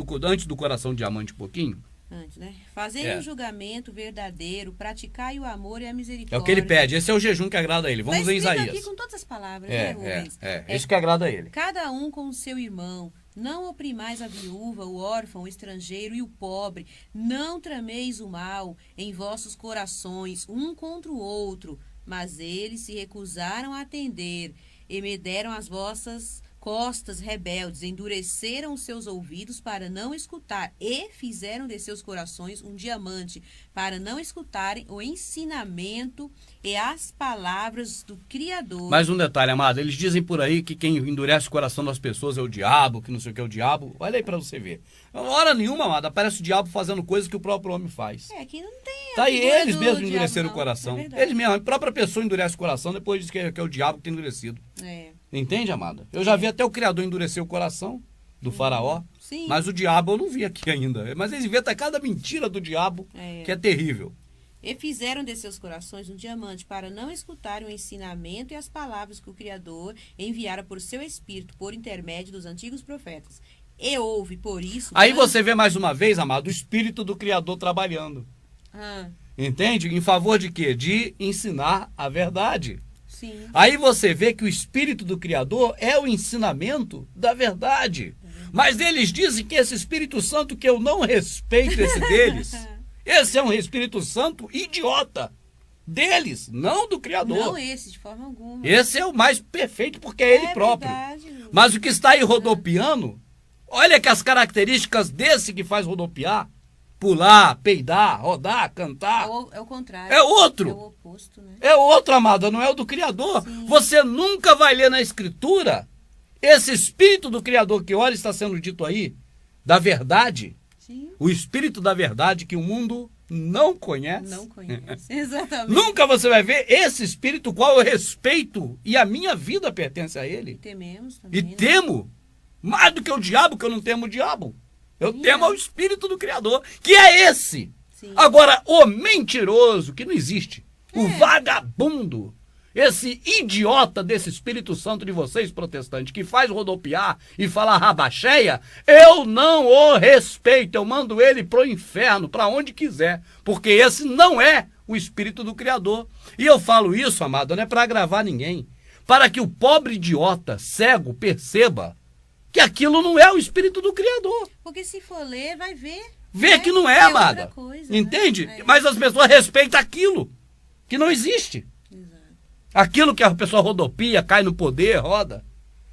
do coração de diamante um pouquinho. Antes, né? Fazei um julgamento verdadeiro, praticai o amor e a misericórdia. É o que ele pede. Esse é o jejum que agrada a ele. Vamos em Isaías. Aqui com todas as palavras, né, Rubens? Isso que agrada a ele. Cada um com o seu irmão. Não oprimais a viúva, o órfão, o estrangeiro e o pobre. Não trameis o mal em vossos corações, um contra o outro. Mas eles se recusaram a atender e me deram as vossas costas rebeldes, endureceram os seus ouvidos para não escutar e fizeram de seus corações um diamante para não escutarem o ensinamento e as palavras do Criador. Mais um detalhe, amado, eles dizem por aí que quem endurece o coração das pessoas é o diabo, que não sei o que é o diabo. Olha aí pra você ver. Hora nenhuma, amado, aparece o diabo fazendo coisas que o próprio homem faz. Aqui não tem. Tá aí, eles mesmos endureceram o coração. Eles mesmos, a própria pessoa endurece o coração, depois diz que é o diabo que tem endurecido. Entende, amada? Eu já vi até o Criador endurecer o coração do faraó, mas o diabo eu não vi aqui ainda. Mas eles inventam cada mentira do diabo, que é terrível. E fizeram de seus corações um diamante para não escutarem o ensinamento e as palavras que o Criador enviara por seu Espírito, por intermédio dos antigos profetas. E houve, por isso... Aí você vê mais uma vez, amado, o Espírito do Criador trabalhando. Entende? Em favor de quê? De ensinar a verdade. Sim. Aí você vê que o Espírito do Criador é o ensinamento da verdade. Mas eles dizem que esse Espírito Santo, que eu não respeito esse deles, esse é um Espírito Santo idiota. Deles, não do Criador. Não esse, de forma alguma. Esse é o mais perfeito, porque é ele próprio. Verdade. Mas o que está aí rodopiando, olha que as características desse que faz rodopiar, pular, peidar, rodar, cantar. É o contrário. É outro. É o oposto, né? É outro, amada, não é o do Criador. Sim. Você nunca vai ler na Escritura esse Espírito do Criador que olha está sendo dito aí, da verdade. Sim. O Espírito da verdade que o mundo não conhece. Não conhece, exatamente. Nunca você vai ver esse Espírito qual eu respeito e a minha vida pertence a ele. E tememos também. E temo, mais do que o diabo, que eu não temo o diabo. Eu temo ao Espírito do Criador, que é esse. Sim. Agora, o mentiroso, que não existe, o vagabundo, esse idiota desse Espírito Santo de vocês, protestantes, que faz rodopiar e falar raba cheia, eu não o respeito, eu mando ele pro inferno, para onde quiser, porque esse não é o Espírito do Criador. E eu falo isso, amado, não é para agravar ninguém, para que o pobre idiota, cego, perceba que aquilo não é o Espírito do Criador. Porque se for ler, vai ver. Vê que não é, amada. Coisa, entende? Né? Mas as pessoas respeitam aquilo que não existe. Exato. Aquilo que a pessoa rodopia, cai no poder, roda.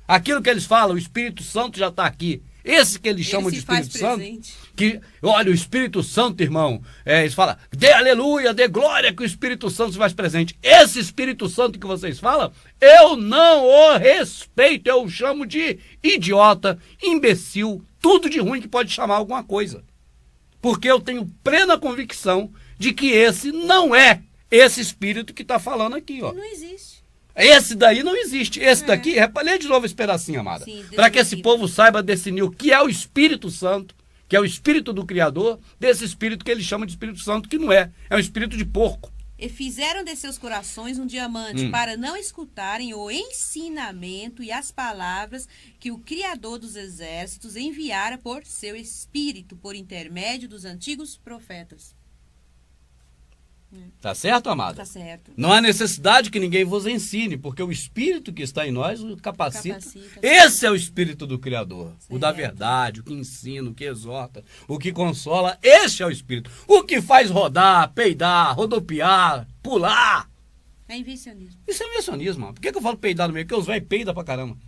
Aquilo que eles falam, o Espírito Santo já está aqui. Esse que eles chamam de Espírito Santo. Que, olha, o Espírito Santo, irmão, eles falam, dê aleluia, dê glória que o Espírito Santo se faz presente. Esse Espírito Santo que vocês falam, eu não o respeito, eu o chamo de idiota, imbecil, tudo de ruim que pode chamar alguma coisa. Porque eu tenho plena convicção de que esse não é esse Espírito que está falando aqui, ó. Não existe. Esse daí não existe. Esse daqui, lê de novo esse pedacinho, amada. Para que esse povo saiba definir o que é o Espírito Santo, que é o Espírito do Criador, desse Espírito que ele chama de Espírito Santo, que não é. É um espírito de porco. E fizeram de seus corações um diamante para não escutarem o ensinamento e as palavras que o Criador dos exércitos enviara por seu Espírito, por intermédio dos antigos profetas. Tá certo, amada? Tá certo. Não há necessidade que ninguém vos ensine, porque o Espírito que está em nós o capacita. Esse é o Espírito do Criador. Certo. O da verdade, o que ensina, o que exorta, o que consola. Esse é o Espírito. O que faz rodar, peidar, rodopiar, pular. É invencionismo. Isso é invencionismo, mano. Por que eu falo peidar no meio? Porque os velhos peidam pra caramba.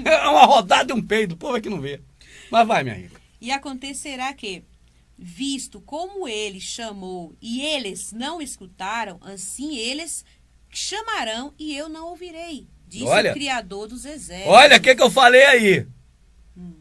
É uma rodada e um peido. O povo é que não vê. Mas vai, minha rica. E acontecerá que, visto como ele chamou e eles não escutaram, assim eles chamarão e eu não ouvirei, disse o Criador dos exércitos. Olha o que eu falei aí.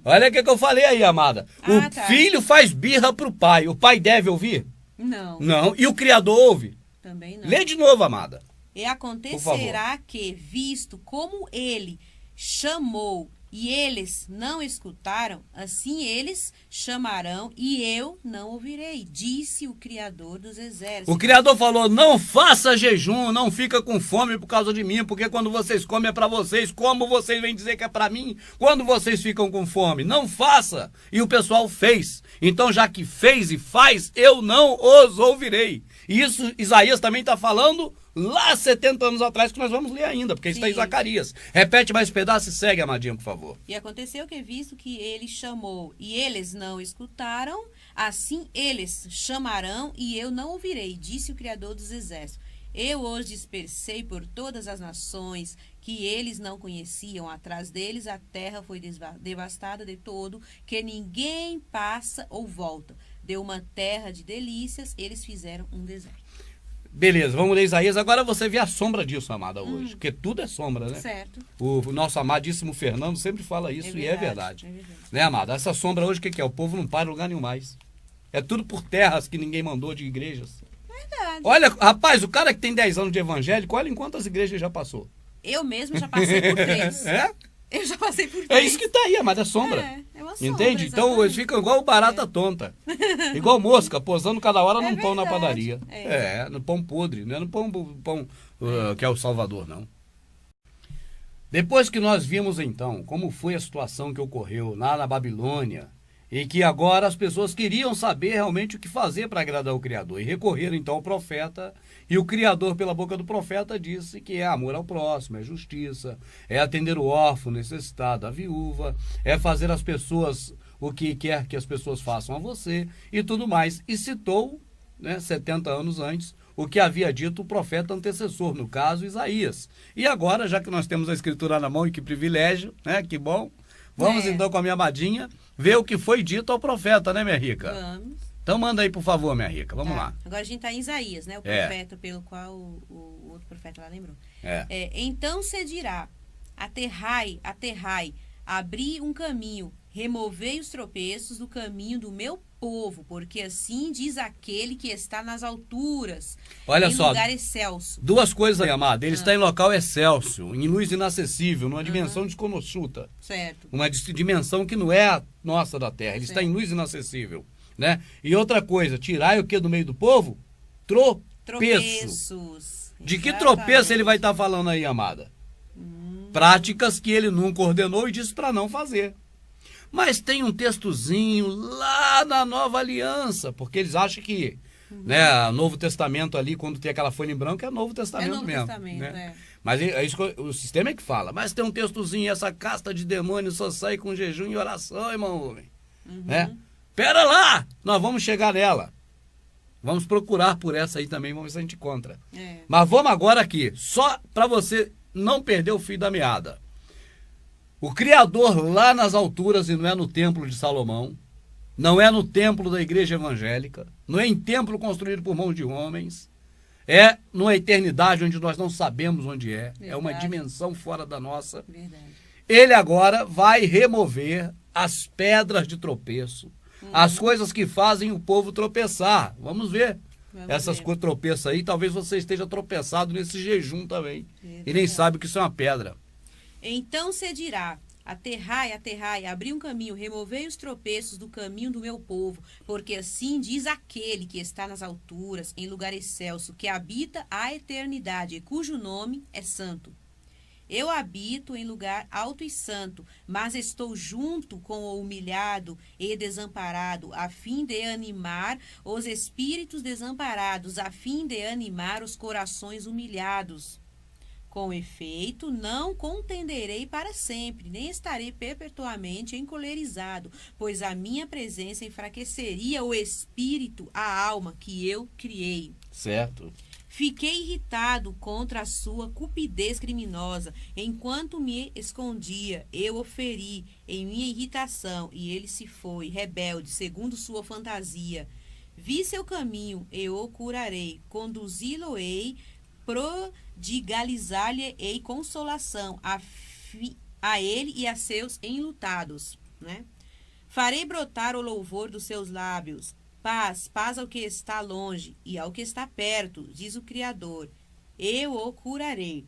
Olha o que eu falei aí, amada. O filho faz birra pro pai. O pai deve ouvir? Não. Não. E o Criador ouve? Também não. Lê de novo, amada. E acontecerá que, visto como ele chamou e eles não escutaram, assim eles chamarão e eu não ouvirei, disse o Criador dos exércitos. O Criador falou, não faça jejum, não fica com fome por causa de mim, porque quando vocês comem é para vocês, como vocês vêm dizer que é para mim, quando vocês ficam com fome? Não faça! E o pessoal fez. Então, já que fez e faz, eu não os ouvirei. E isso Isaías também está falando lá 70 anos atrás, que nós vamos ler ainda, porque está em Zacarias. Repete mais um pedaço e segue, Amadinha, por favor. E aconteceu que, visto que ele chamou e eles não escutaram, assim eles chamarão e eu não ouvirei, disse o Criador dos exércitos. Eu os dispersei por todas as nações que eles não conheciam. Atrás deles a terra foi devastada de todo, que ninguém passa ou volta. Deu uma terra de delícias, eles fizeram um deserto. Beleza, vamos ler Isaías. Agora você vê a sombra disso, amada, hoje. Porque tudo é sombra, né? Certo. O nosso amadíssimo Fernando sempre fala isso e é verdade. É verdade. Né, amada? Essa sombra hoje, o que é? O povo não para em lugar nenhum mais. É tudo por terras que ninguém mandou de igrejas. Verdade. Olha, rapaz, o cara que tem 10 anos de evangélico, olha em quantas igrejas já passou. Eu mesmo já passei por 3. É? Eu já passei por 3. É isso que tá aí, amada, é sombra. É uma sombra. Entende? Então exatamente. eles ficam igual barata tonta. Igual mosca, posando cada hora num pão na verdade. padaria. É. No pão podre, não é no pão que é o Salvador, não. Depois que nós vimos então como foi a situação que ocorreu lá na Babilônia, e que agora as pessoas queriam saber realmente o que fazer para agradar o Criador, e recorreram então ao profeta, e o Criador, pela boca do profeta, disse que é amor ao próximo, é justiça, é atender o órfão, necessitado, a viúva, é fazer as pessoas o que quer que as pessoas façam a você, e tudo mais. E citou, 70 anos antes, o que havia dito o profeta antecessor, no caso Isaías. E agora, já que nós temos a escritura na mão, e que privilégio, que bom, vamos então com a minha amadinha ver o que foi dito ao profeta, né, minha rica? Vamos. Então manda aí, por favor, minha rica, vamos lá. Agora a gente está em Isaías, né? O profeta pelo qual o outro profeta lá lembrou. Então se dirá, aterrai, aterrai, abri um caminho, removei os tropeços do caminho do meu povo, porque assim diz aquele que está nas alturas, olha só, lugar excelso. Duas coisas aí, amada. Ele está em local excelso, em luz inacessível, numa dimensão desconhecida. Certo. Uma dimensão que não é a nossa da terra. Ele está em luz inacessível, né? E outra coisa, tirai o que do meio do povo? Tropeços. De que tropeço ele vai estar falando aí, amada? Práticas que ele nunca ordenou e disse para não fazer. Mas tem um textozinho lá na Nova Aliança, porque eles acham que o Novo Testamento ali, quando tem aquela folha em branco, é Novo Testamento Novo mesmo. Testamento, né? Mas é isso que o sistema é que fala. Mas tem um textozinho, essa casta de demônios só sai com jejum e oração, irmão homem. Pera lá, nós vamos chegar nela. Vamos procurar por essa aí também, vamos ver se a gente encontra. Mas vamos agora aqui, só para você não perder o fio da meada. O Criador lá nas alturas, e não é no templo de Salomão, não é no templo da igreja evangélica, não é em templo construído por mãos de homens, é numa eternidade onde nós não sabemos onde é. Verdade. É uma dimensão fora da nossa. Verdade. Ele agora vai remover as pedras de tropeço, as coisas que fazem o povo tropeçar. Vamos ver. Essas coisas tropeças aí, talvez você esteja tropeçado nesse jejum também. E nem sabe que isso é uma pedra. Então se dirá, aterrai, aterrai, abri um caminho, removei os tropeços do caminho do meu povo, porque assim diz aquele que está nas alturas, em lugar excelso, que habita a eternidade, e cujo nome é santo. Eu habito em lugar alto e santo, mas estou junto com o humilhado e desamparado, a fim de animar os espíritos desamparados, a fim de animar os corações humilhados. Com efeito, não contenderei para sempre, nem estarei perpetuamente encolerizado, pois a minha presença enfraqueceria o espírito, a alma que eu criei. Certo. Fiquei irritado contra a sua cupidez criminosa. Enquanto me escondia, eu o feri em minha irritação, e ele se foi, rebelde, segundo sua fantasia. Vi seu caminho, eu o curarei, conduzi-lo-ei, prodigalizar-lhe-ei consolação a ele e a seus enlutados. Né? Farei brotar o louvor dos seus lábios. Paz, paz ao que está longe e ao que está perto, diz o Criador. Eu o curarei.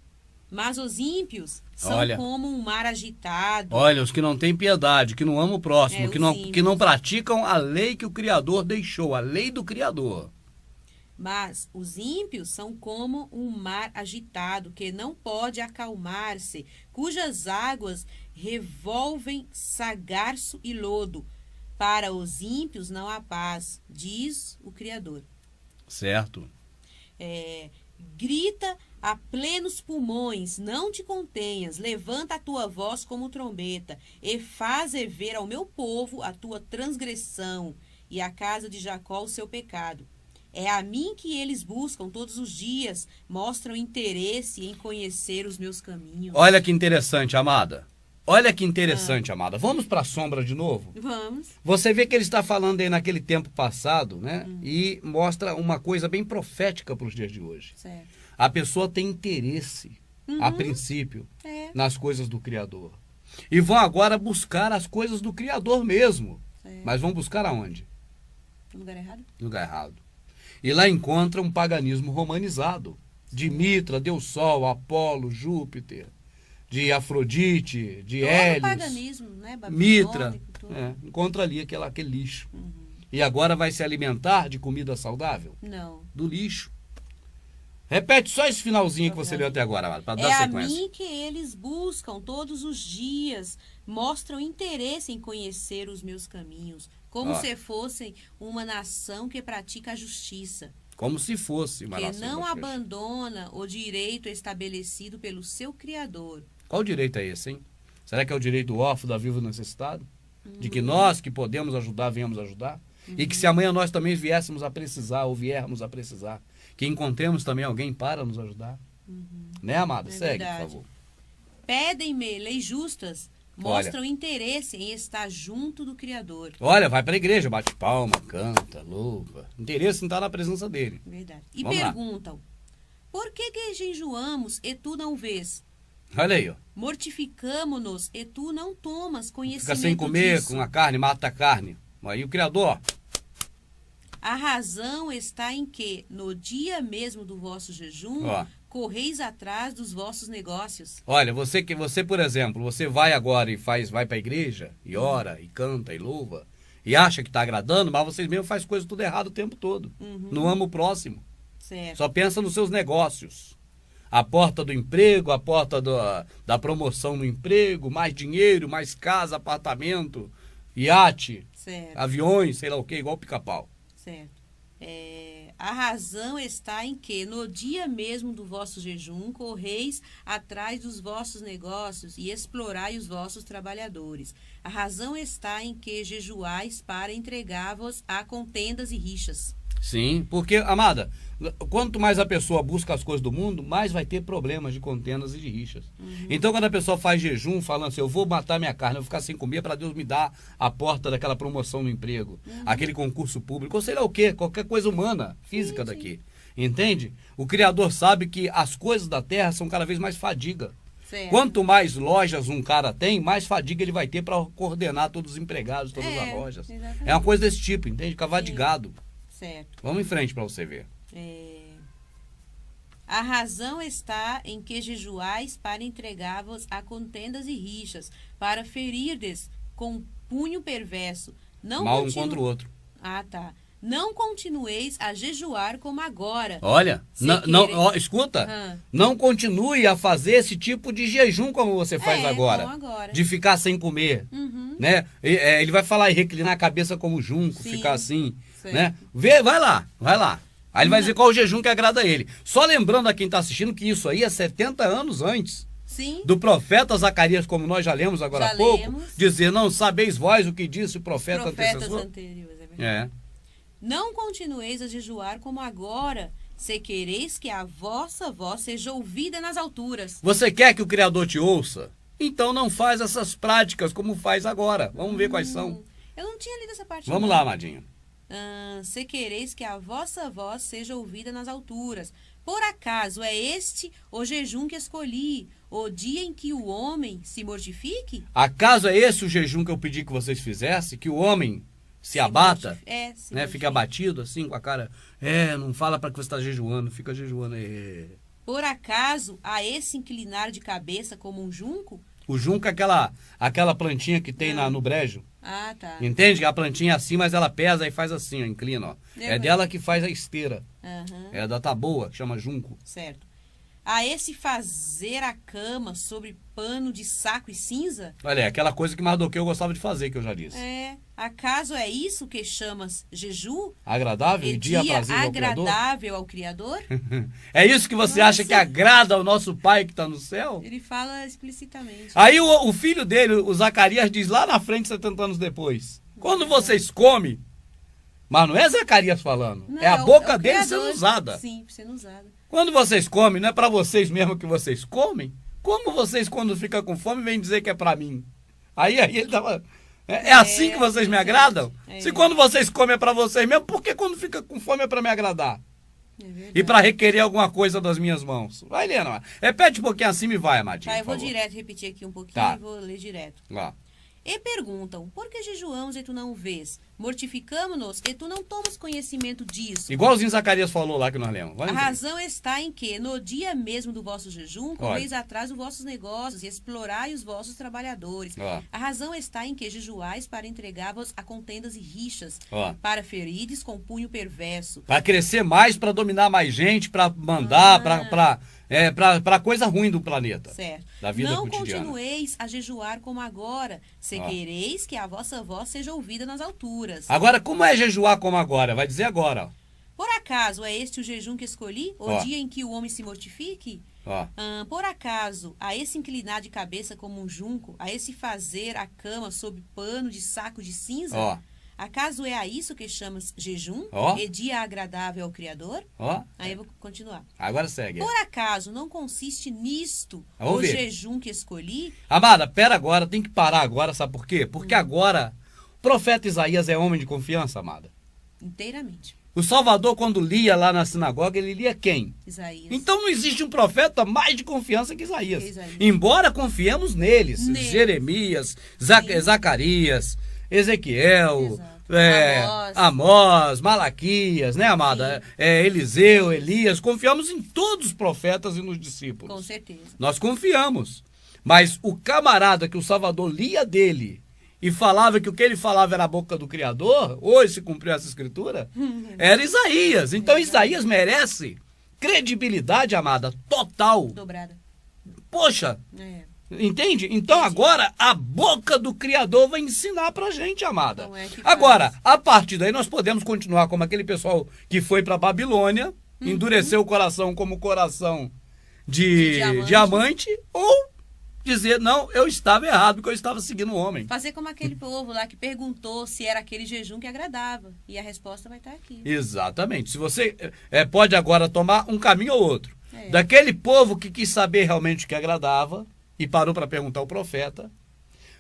Mas os ímpios são Olha, como um mar agitado. Olha, os que não têm piedade, que não amam o próximo, os que não praticam a lei que o Criador deixou, a lei do Criador. Mas os ímpios são como um mar agitado, que não pode acalmar-se, cujas águas revolvem sagarço e lodo. Para os ímpios não há paz, diz o Criador. Certo. Grita a plenos pulmões, não te contenhas, levanta a tua voz como trombeta, e faze ver ao meu povo a tua transgressão, e à casa de Jacó o seu pecado. É a mim que eles buscam todos os dias, mostram interesse em conhecer os meus caminhos. Olha que interessante, amada. Olha que interessante, amada. Vamos para a sombra de novo? Vamos. Você vê que ele está falando aí naquele tempo passado, né? E mostra uma coisa bem profética para os dias de hoje. Certo. A pessoa tem interesse, a princípio, nas coisas do Criador. E vão agora buscar as coisas do Criador mesmo. Certo. Mas vão buscar aonde? No lugar errado? No lugar errado. E lá encontra um paganismo romanizado. De Mitra, Deus Sol, Apolo, Júpiter, de Afrodite, de Hélios, paganismo, né? Mitra. Encontra ali aquele lixo. E agora vai se alimentar de comida saudável? Não. Do lixo. Repete só esse finalzinho que você leu até agora, para dar sequência. É a mim que eles buscam todos os dias, mostram interesse em conhecer os meus caminhos, como se fossem uma nação que pratica a justiça. Como se fosse uma nação. Que não abandona o direito estabelecido pelo seu Criador. Qual direito é esse, hein? Será que é o direito do órfão, da viúva necessitado? De que nós que podemos ajudar, venhamos ajudar? E que se amanhã nós também viéssemos a precisar, ou viermos a precisar, que encontremos também alguém para nos ajudar? Né, amada? Segue, verdade. por favor. Pedem-me leis justas, mostram interesse em estar junto do Criador. Olha, vai para a igreja, bate palma, canta, louva. Interesse em estar na presença dele. Verdade. E Vamos perguntam, por que jejuamos e tu não vês? Olha aí, ó. Mortificamo-nos e tu não tomas conhecimento Fica sem comer, disso. com a carne, mata a carne. Aí o Criador, ó. A razão está em que, no dia mesmo do vosso jejum, correis atrás dos vossos negócios. Olha, você, por exemplo, você vai agora e vai para a igreja, e ora, e canta, e louva, e acha que está agradando, mas vocês mesmo fazem coisas tudo errado o tempo todo. Não ama o próximo. Certo. Só pensa nos seus negócios. A porta do emprego, a porta da promoção no emprego, mais dinheiro, mais casa, apartamento, iate, certo. Aviões, sei lá o que, igual pica-pau. Certo. A razão está em que, no dia mesmo do vosso jejum, correis atrás dos vossos negócios e explorai os vossos trabalhadores. A razão está em que jejuais para entregar-vos a contendas e rixas. Sim, porque, amada, quanto mais a pessoa busca as coisas do mundo, mais vai ter problemas de contendas e de rixas. Então, quando a pessoa faz jejum, falando assim, eu vou matar minha carne, eu vou ficar sem comer para Deus me dar a porta daquela promoção no emprego, aquele concurso público, ou sei lá o quê, qualquer coisa humana, física daqui. Entende? O Criador sabe que as coisas da terra são cada vez mais fadiga. Certo. Quanto mais lojas um cara tem, mais fadiga ele vai ter para coordenar todos os empregados, todas as lojas. Exatamente. É uma coisa desse tipo, entende? Cavalo de gado. Certo. Vamos em frente para você ver. A razão está em que jejuais para entregar-vos a contendas e rixas, para ferirdes com punho perverso. Não mal um contra o outro. Ah, tá. Não continueis a jejuar como agora. Olha, escuta, não continue a fazer esse tipo de jejum como você faz agora, como agora. de ficar sem comer, né? Ele vai falar e reclinar a cabeça como junco, Sim. ficar assim, Certo. né? Vai lá. Aí ele vai dizer qual o jejum que agrada a ele. Só lembrando a quem está assistindo que isso aí é 70 anos antes. Sim. Do profeta Zacarias, como nós já lemos agora há pouco, dizer, não sabeis vós o que disse o profeta antecessor? Anteriores, é verdade. Não continueis a jejuar como agora, se quereis que a vossa voz seja ouvida nas alturas. Você quer que o Criador te ouça? Então não faz essas práticas como faz agora. Vamos ver quais são. Eu não tinha lido essa parte. Vamos lá, amadinho. Se quereis que a vossa voz seja ouvida nas alturas. Por acaso é este o jejum que escolhi, o dia em que o homem se mortifique? Acaso é esse o jejum que eu pedi que vocês fizessem? Que o homem se abata? Fica abatido assim, com a cara... não fala para que você está jejuando, fica jejuando. Por acaso, a esse inclinar de cabeça como um junco? O junco é aquela plantinha que tem no brejo. Ah, tá. Entende? A plantinha é assim, mas ela pesa e faz assim, ó, inclina, ó. É dela que faz a esteira. É da taboa, que chama junco. Certo. A esse fazer a cama sobre pano de saco e cinza? Olha, é aquela coisa que Mardoqueu gostava de fazer, que eu já disse. Acaso é isso que chamas jejum? Agradável e dia aprazível ao Criador? Agradável ao Criador? É isso que você acha que agrada ao nosso Pai que está no céu? Ele fala explicitamente. Aí o filho dele, o Zacarias, diz lá na frente, 70 anos depois. Quando vocês comem, mas não é Zacarias falando, é a boca dele sendo usada. Sim, sendo usada. Quando vocês comem, não é para vocês mesmo que vocês comem? Como vocês, quando ficam com fome, vêm dizer que é para mim? Aí ele tava... É assim que vocês me agradam? Se quando vocês comem é para vocês mesmo, por que quando fica com fome é para me agradar? E para requerer alguma coisa das minhas mãos? Vai, Helena. Repete um pouquinho assim e vai, Amadinho. Tá, eu vou direto repetir aqui um pouquinho e vou ler direto. Lá. E perguntam, por que jejuamos e tu não vês? Mortificamos-nos e tu não tomas conhecimento disso. Igualzinho Zacarias falou lá que nós lemos. A razão está em que, no dia mesmo do vosso jejum, correis atrás dos vossos negócios e explorai os vossos trabalhadores. A razão está em que jejuais para entregar-vos a contendas e rixas, para ferides com punho perverso. Para crescer mais, para dominar mais gente, para mandar, para coisa ruim do planeta. Certo. Da vida não cotidiana. continueis a jejuar como agora, se quereis que a vossa voz seja ouvida nas alturas. Agora, como é jejuar como agora? Vai dizer agora. Por acaso é este o jejum que escolhi? O dia em que o homem se mortifique? Por acaso, a esse inclinar de cabeça como um junco, a esse fazer a cama sob pano de saco de cinza? Acaso é a isso que chamas jejum? E dia agradável ao Criador? Aí eu vou continuar. Agora segue. Por acaso não consiste nisto o jejum que escolhi? Amada, pera agora, tem que parar agora, sabe por quê? Porque agora, o profeta Isaías é homem de confiança, amada. Inteiramente. O Salvador, quando lia lá na sinagoga, ele lia quem? Isaías. Então não existe um profeta mais de confiança que Isaías. Embora confiemos neles. Jeremias, Zacarias, Ezequiel, Amós, Malaquias, né, amada? Eliseu, Elias. Confiamos em todos os profetas e nos discípulos. Com certeza. Nós confiamos. Mas o camarada que o Salvador lia dele e falava que o que ele falava era a boca do Criador, hoje se cumpriu essa escritura, era Isaías. Então Isaías merece credibilidade, amada, total. Dobrada. Poxa, entende? Então agora a boca do Criador vai ensinar pra gente, amada. Agora, a partir daí nós podemos continuar como aquele pessoal que foi pra Babilônia, endureceu o coração como coração de diamante, ou dizer, não, eu estava errado, porque eu estava seguindo o homem. Fazer como aquele povo lá que perguntou se era aquele jejum que agradava. E a resposta vai estar aqui. Exatamente. Se você pode agora tomar um caminho ou outro. Daquele povo que quis saber realmente o que agradava e parou para perguntar ao profeta.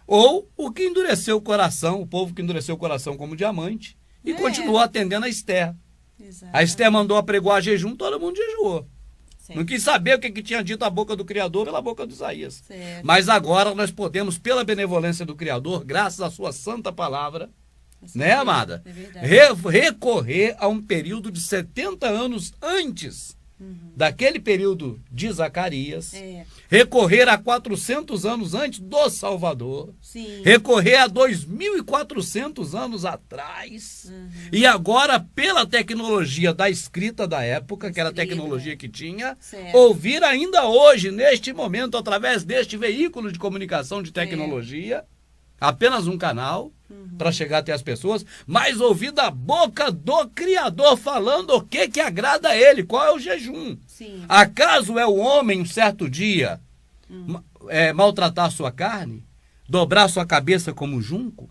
Ou o que endureceu o coração, o povo que endureceu o coração como diamante e continuou atendendo a Esther. Exatamente. A Esther mandou apregoar jejum, todo mundo jejuou. Não quis saber o que tinha dito a boca do Criador pela boca de Isaías. Mas agora nós podemos, pela benevolência do Criador, graças à sua santa palavra, né, amada? Recorrer a um período de 70 anos antes daquele período de Zacarias, recorrer a 400 anos antes do Salvador, recorrer a 2.400 anos atrás, e agora, pela tecnologia da escrita da época, que era a tecnologia que tinha, ouvir ainda hoje, neste momento, através deste veículo de comunicação de tecnologia, apenas um canal para chegar até as pessoas, mas ouvir da boca do Criador falando o que agrada a ele, qual é o jejum. Acaso é o homem um certo dia maltratar sua carne, dobrar sua cabeça como junco?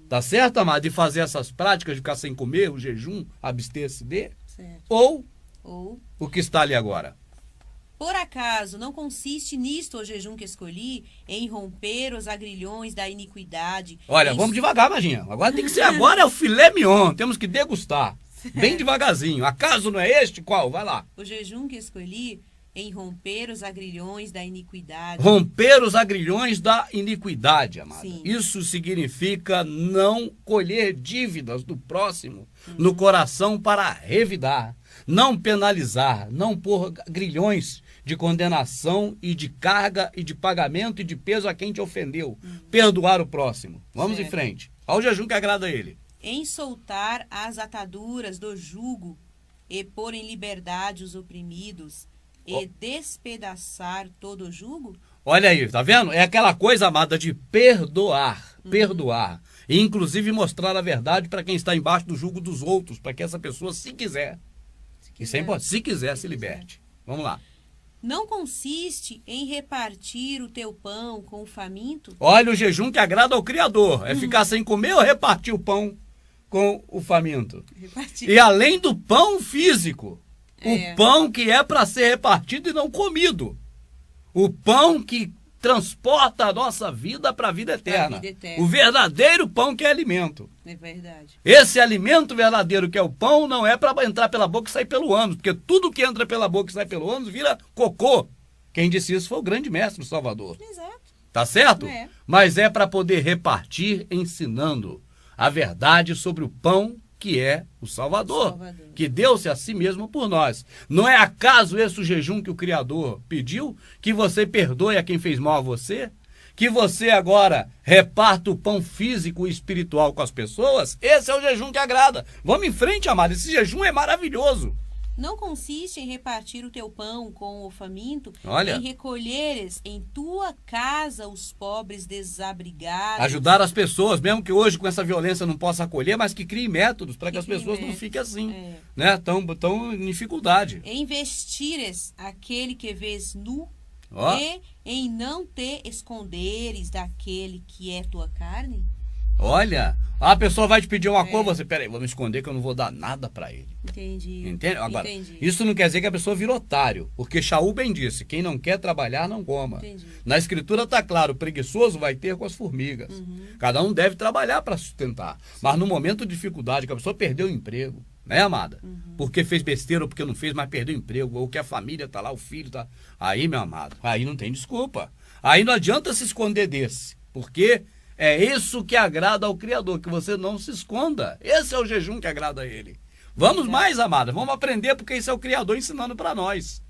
Tá certo, amado? E fazer essas práticas de ficar sem comer, o jejum, abster-se de? Ou o que está ali agora? Por acaso não consiste nisto o jejum que escolhi, em romper os agrilhões da iniquidade? Olha, vamos devagar, Maginha. Agora tem que ser agora, é o filé mignon. Temos que degustar. Bem devagarzinho. Acaso não é este? Qual? Vai lá. O jejum que escolhi, em romper os agrilhões da iniquidade. Romper os agrilhões da iniquidade, amada. Sim. Isso significa não colher dívidas do próximo no coração para revidar, não penalizar, não pôr grilhões de condenação e de carga e de pagamento e de peso a quem te ofendeu. Perdoar o próximo. Vamos em frente. Olha o jejum que agrada a ele. Em soltar as ataduras do jugo e pôr em liberdade os oprimidos e despedaçar todo o jugo. Olha aí, tá vendo? É aquela coisa, amada, de perdoar, perdoar. E inclusive mostrar a verdade para quem está embaixo do jugo dos outros, para que essa pessoa, se quiser, isso é importante, se quiser, se liberte. Vamos lá. Não consiste em repartir o teu pão com o faminto. Olha o jejum que agrada ao Criador. É ficar sem comer ou repartir o pão com o faminto? Repartir. E além do pão físico, o pão que é para ser repartido e não comido. O pão que transporta a nossa vida para a vida eterna. O verdadeiro pão que é alimento. É verdade. Esse alimento verdadeiro que é o pão não é para entrar pela boca e sair pelo ânus, porque tudo que entra pela boca e sai pelo ânus vira cocô. Quem disse isso foi o grande mestre, o Salvador. Exato. Tá certo? É. Mas é para poder repartir ensinando a verdade sobre o pão que é o Salvador, que deu-se a si mesmo por nós. Não é acaso esse o jejum que o Criador pediu? Que você perdoe a quem fez mal a você? Que você agora reparta o pão físico e espiritual com as pessoas? Esse é o jejum que agrada. Vamos em frente, amado. Esse jejum é maravilhoso. Não consiste em repartir o teu pão com o faminto, Olha, em recolheres em tua casa os pobres desabrigados. Ajudar as pessoas, mesmo que hoje com essa violência não possa acolher, mas que crie métodos para que as pessoas não fiquem assim, né? Tão em dificuldade. Investires aquele que vês nu e em não te esconderes daquele que é tua carne. Olha, a pessoa vai te pedir uma coisa, você, peraí, vou me esconder que eu não vou dar nada para ele. Entendi. Entende? Agora, Entendi. Isso não quer dizer que a pessoa vira otário, porque Shaul bem disse, quem não quer trabalhar, não coma. Entendi. Na escritura está claro, o preguiçoso vai ter com as formigas. Cada um deve trabalhar para sustentar. Mas no momento de dificuldade, que a pessoa perdeu o emprego, né, amada? Porque fez besteira ou porque não fez, mas perdeu o emprego, ou que a família está lá, o filho está... Aí, meu amado, aí não tem desculpa. Aí não adianta se esconder desse, porque... É isso que agrada ao Criador, que você não se esconda. Esse é o jejum que agrada a Ele. Vamos mais, amada, vamos aprender, porque isso é o Criador ensinando para nós.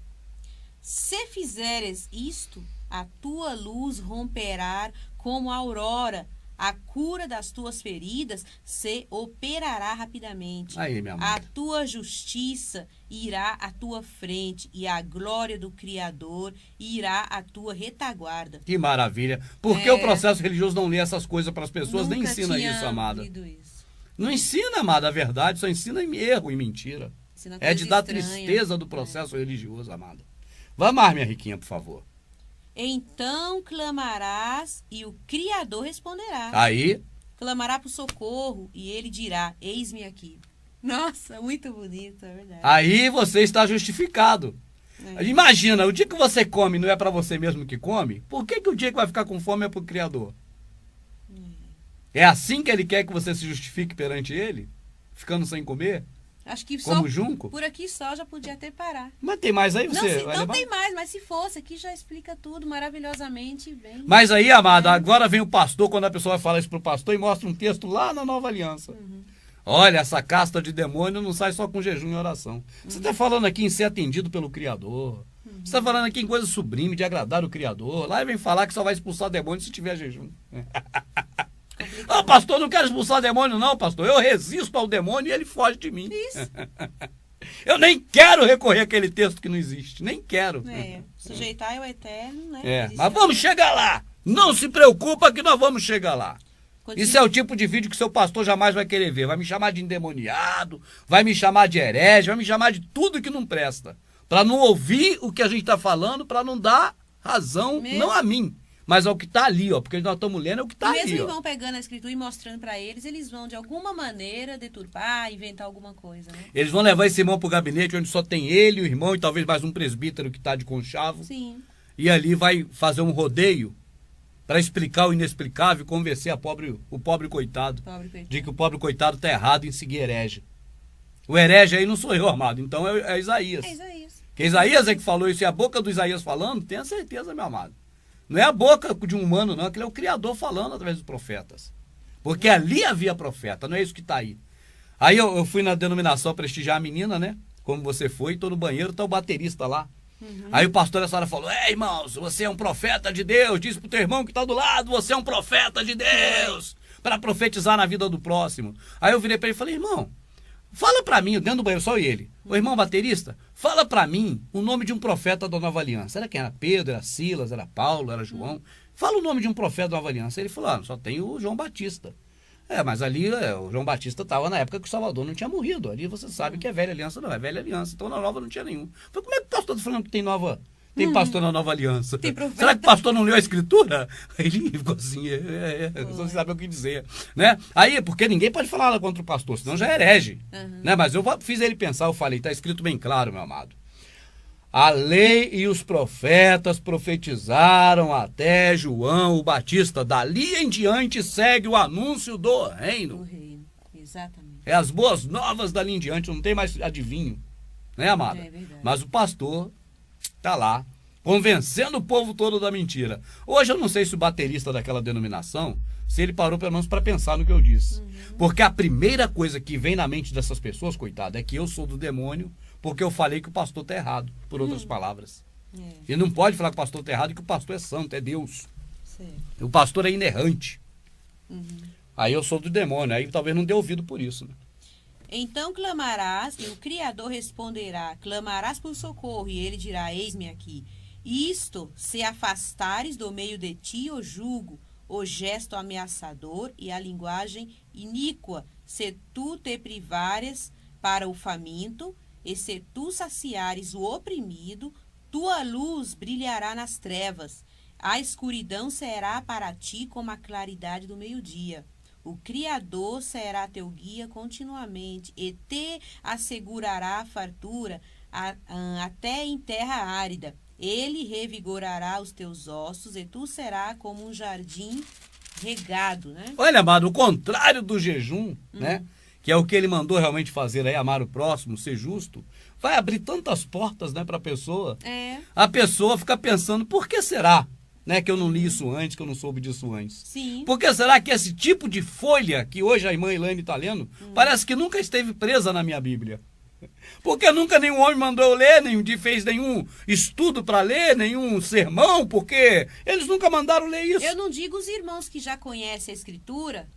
Se fizeres isto, a tua luz romperá como a aurora, a cura das tuas feridas se operará rapidamente. Aí, minha amada. A tua justiça irá à tua frente e a glória do Criador irá à tua retaguarda. Que maravilha. Por que o processo religioso não lê essas coisas para as pessoas? Nem ensina isso, amada. Isso. Não ensina, amada, a verdade, só ensina em erro e mentira. É de dar tristeza do processo religioso, amada. Vamos mais, minha riquinha, por favor. Então clamarás e o Criador responderá. Aí. Clamará por socorro e ele dirá, eis-me aqui. Nossa, muito bonito, é verdade. Aí você está justificado. Imagina, o dia que você come não é para você mesmo que come, por que o dia que vai ficar com fome é para o Criador? É assim que ele quer que você se justifique perante ele? Ficando sem comer? Acho que como só junco? Por aqui só já podia até parar. Mas tem mais aí, você não tem mais, mas se fosse, aqui já explica tudo maravilhosamente bem. Mas aí, amada, agora vem o pastor, quando a pessoa vai falar isso pro pastor, e mostra um texto lá na Nova Aliança. Olha, essa casta de demônio não sai só com jejum e oração. Você está falando aqui em ser atendido pelo Criador. Você está falando aqui em coisa sublime, de agradar o Criador. Lá vem falar que só vai expulsar demônio se tiver jejum. Pastor, não quero expulsar demônio não, pastor. Eu resisto ao demônio e ele foge de mim. Isso. Eu nem quero recorrer àquele texto que não existe. Nem quero. Sujeitar ao eterno, né? Mas vamos chegar lá. Não se preocupa que nós vamos chegar lá. Isso é o tipo de vídeo que seu pastor jamais vai querer ver. Vai me chamar de endemoniado, vai me chamar de herege, vai me chamar de tudo que não presta. Para não ouvir o que a gente está falando, para não dar razão, não a mim, mas ao que está ali, ó. Porque nós estamos lendo é o que está ali. Mesmo que vão pegando a escritura e mostrando para eles, eles vão de alguma maneira deturpar, inventar alguma coisa, né? Eles vão levar esse irmão para o gabinete onde só tem ele, o irmão e talvez mais um presbítero que está de conchavo. Sim. E ali vai fazer um rodeio para explicar o inexplicável e convencer o pobre coitado de que o pobre coitado está errado em seguir herege. O herege aí não sou eu, amado, então é Isaías. É Isaías. Que Isaías é que falou isso, e a boca do Isaías falando, tenha certeza, meu amado. Não é a boca de um humano, não, aquele é o Criador falando através dos profetas. Porque ali havia profeta, não é isso que está aí. Aí eu fui na denominação prestigiar a menina, né? Como você foi, tô no banheiro, tá o baterista lá. Aí o pastor essa hora falou, irmãos, você é um profeta de Deus, diz pro teu irmão que tá do lado, você é um profeta de Deus, para profetizar na vida do próximo. Aí eu virei para ele e falei, irmão, fala para mim, dentro do banheiro, só ele, o irmão baterista, fala para mim o nome de um profeta da Nova Aliança. Era quem? Era Pedro, era Silas, era Paulo, era João? Fala o nome de um profeta da Nova Aliança. Ele falou, só tem o João Batista. Mas ali o João Batista estava na época que o Salvador não tinha morrido. Ali você sabe que é velha aliança, não é velha aliança. Então na nova não tinha nenhum. Falei, como é que o pastor está falando que tem nova? Tem pastor na nova aliança? Será que o pastor não leu a escritura? Aí ele ficou assim, não sabe o que dizer. Né? Aí, porque ninguém pode falar nada contra o pastor, senão já é herege. Né? Mas eu fiz ele pensar, eu falei, está escrito bem claro, meu amado. A lei e os profetas profetizaram até João o Batista. Dali em diante segue o anúncio do reino. Do reino, exatamente. É as boas novas dali em diante, não tem mais adivinho. Né, amada? É verdade. Mas o pastor tá lá, convencendo o povo todo da mentira. Hoje eu não sei se o baterista daquela denominação, se ele parou pelo menos para pensar no que eu disse. Porque a primeira coisa que vem na mente dessas pessoas, coitado, é que eu sou do demônio, porque eu falei que o pastor está errado, por outras palavras. E não pode falar que o pastor está errado e que o pastor é santo, é Deus. O pastor é inerrante. Aí eu sou do demônio, aí talvez não dê ouvido por isso. Né? Então clamarás, e o Criador responderá, clamarás por socorro, e ele dirá, eis-me aqui. Isto, se afastares do meio de ti o jugo, o gesto ameaçador e a linguagem iníqua, se tu te privares para o faminto, e se tu saciares o oprimido, tua luz brilhará nas trevas. A escuridão será para ti como a claridade do meio-dia. O Criador será teu guia continuamente e te assegurará a fartura até em terra árida. Ele revigorará os teus ossos e tu serás como um jardim regado, né? Olha, amado, o contrário do jejum, né? Que é o que ele mandou realmente fazer aí, amar o próximo, ser justo, vai abrir tantas portas, né, para a pessoa. A pessoa fica pensando, por que será, né, que eu não li isso antes, que eu não soube disso antes? Sim. Por que será que esse tipo de folha que hoje a irmã Elaine está lendo, parece que nunca esteve presa na minha Bíblia? Porque nunca nenhum homem mandou eu ler, fez nenhum estudo para ler, nenhum sermão, porque eles nunca mandaram ler isso. Eu não digo os irmãos que já conhecem a escritura,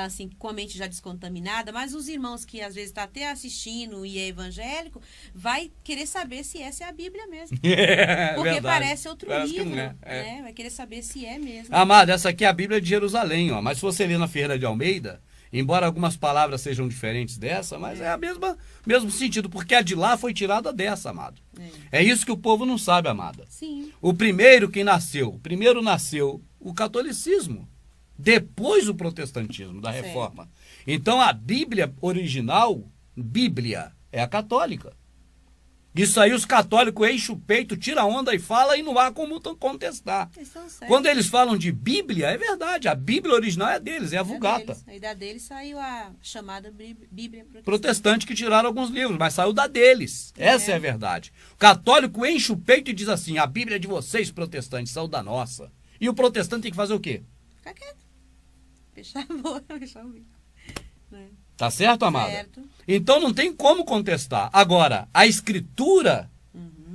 assim, com a mente já descontaminada, mas os irmãos que às vezes estão até assistindo e é evangélico, vai querer saber se essa é a Bíblia mesmo. Porque verdade. Parece outro livro, né? Vai querer saber se é mesmo. Amado, essa aqui é a Bíblia de Jerusalém, ó. Mas se você ler na Ferreira de Almeida, embora algumas palavras sejam diferentes dessa, mas é a mesmo sentido, porque a de lá foi tirada dessa, amado. É isso que o povo não sabe, amada. Sim. Primeiro nasceu o catolicismo, depois o protestantismo, da Reforma. Então a Bíblia original, Bíblia, é a católica. Isso aí os católicos enchem o peito, tira a onda e fala e não há como contestar. Quando eles falam de Bíblia, é verdade. A Bíblia original é deles, é a Vulgata. Aí da deles saiu a chamada Bíblia protestante, que tiraram alguns livros, mas saiu da deles. Essa é a verdade. O católico enche o peito e diz assim, a Bíblia é de vocês, protestantes, saiu da nossa. E o protestante tem que fazer o quê? Ficar quieto. Fechar a boca, fechar o bico. Tá certo, amada? Certo. Então não tem como contestar. Agora, a escritura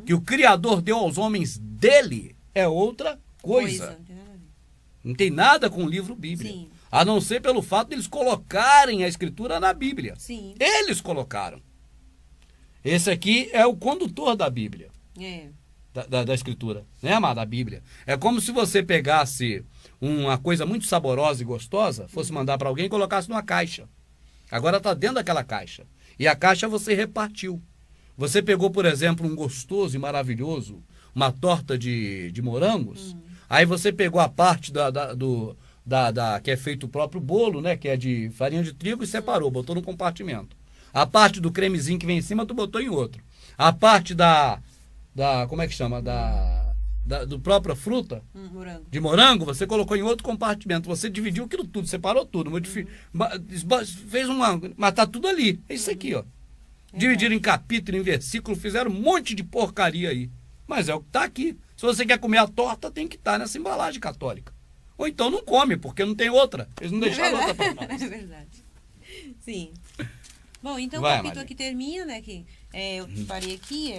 que o Criador deu aos homens dele é outra coisa. Não tem nada com o livro Bíblia. Sim. A não ser pelo fato de eles colocarem a escritura na Bíblia. Sim. Eles colocaram. Esse aqui é o condutor da Bíblia. Da escritura. Né, amada? A Bíblia. É como se você pegasse uma coisa muito saborosa e gostosa, fosse mandar para alguém e colocasse numa caixa. Agora está dentro daquela caixa. E a caixa você repartiu. Você pegou, por exemplo, um gostoso e maravilhoso, uma torta de morangos. Aí você pegou a parte que é feito o próprio bolo, né? Que é de farinha de trigo e separou, botou num compartimento. A parte do cremezinho que vem em cima, tu botou em outro. A parte como é que chama? Do própria fruta, de morango, você colocou em outro compartimento. Você dividiu aquilo tudo, separou tudo, fez mas tá tudo ali. É isso aqui, ó. Dividiram em capítulo, em versículo, fizeram um monte de porcaria aí. Mas é o que está aqui. Se você quer comer a torta, tem que estar nessa embalagem católica. Ou então não come, porque não tem outra. Eles não deixaram outra para nós. É verdade. Sim. Bom, então Vai, o capítulo Maria. aqui termina, né? Que eu parei aqui,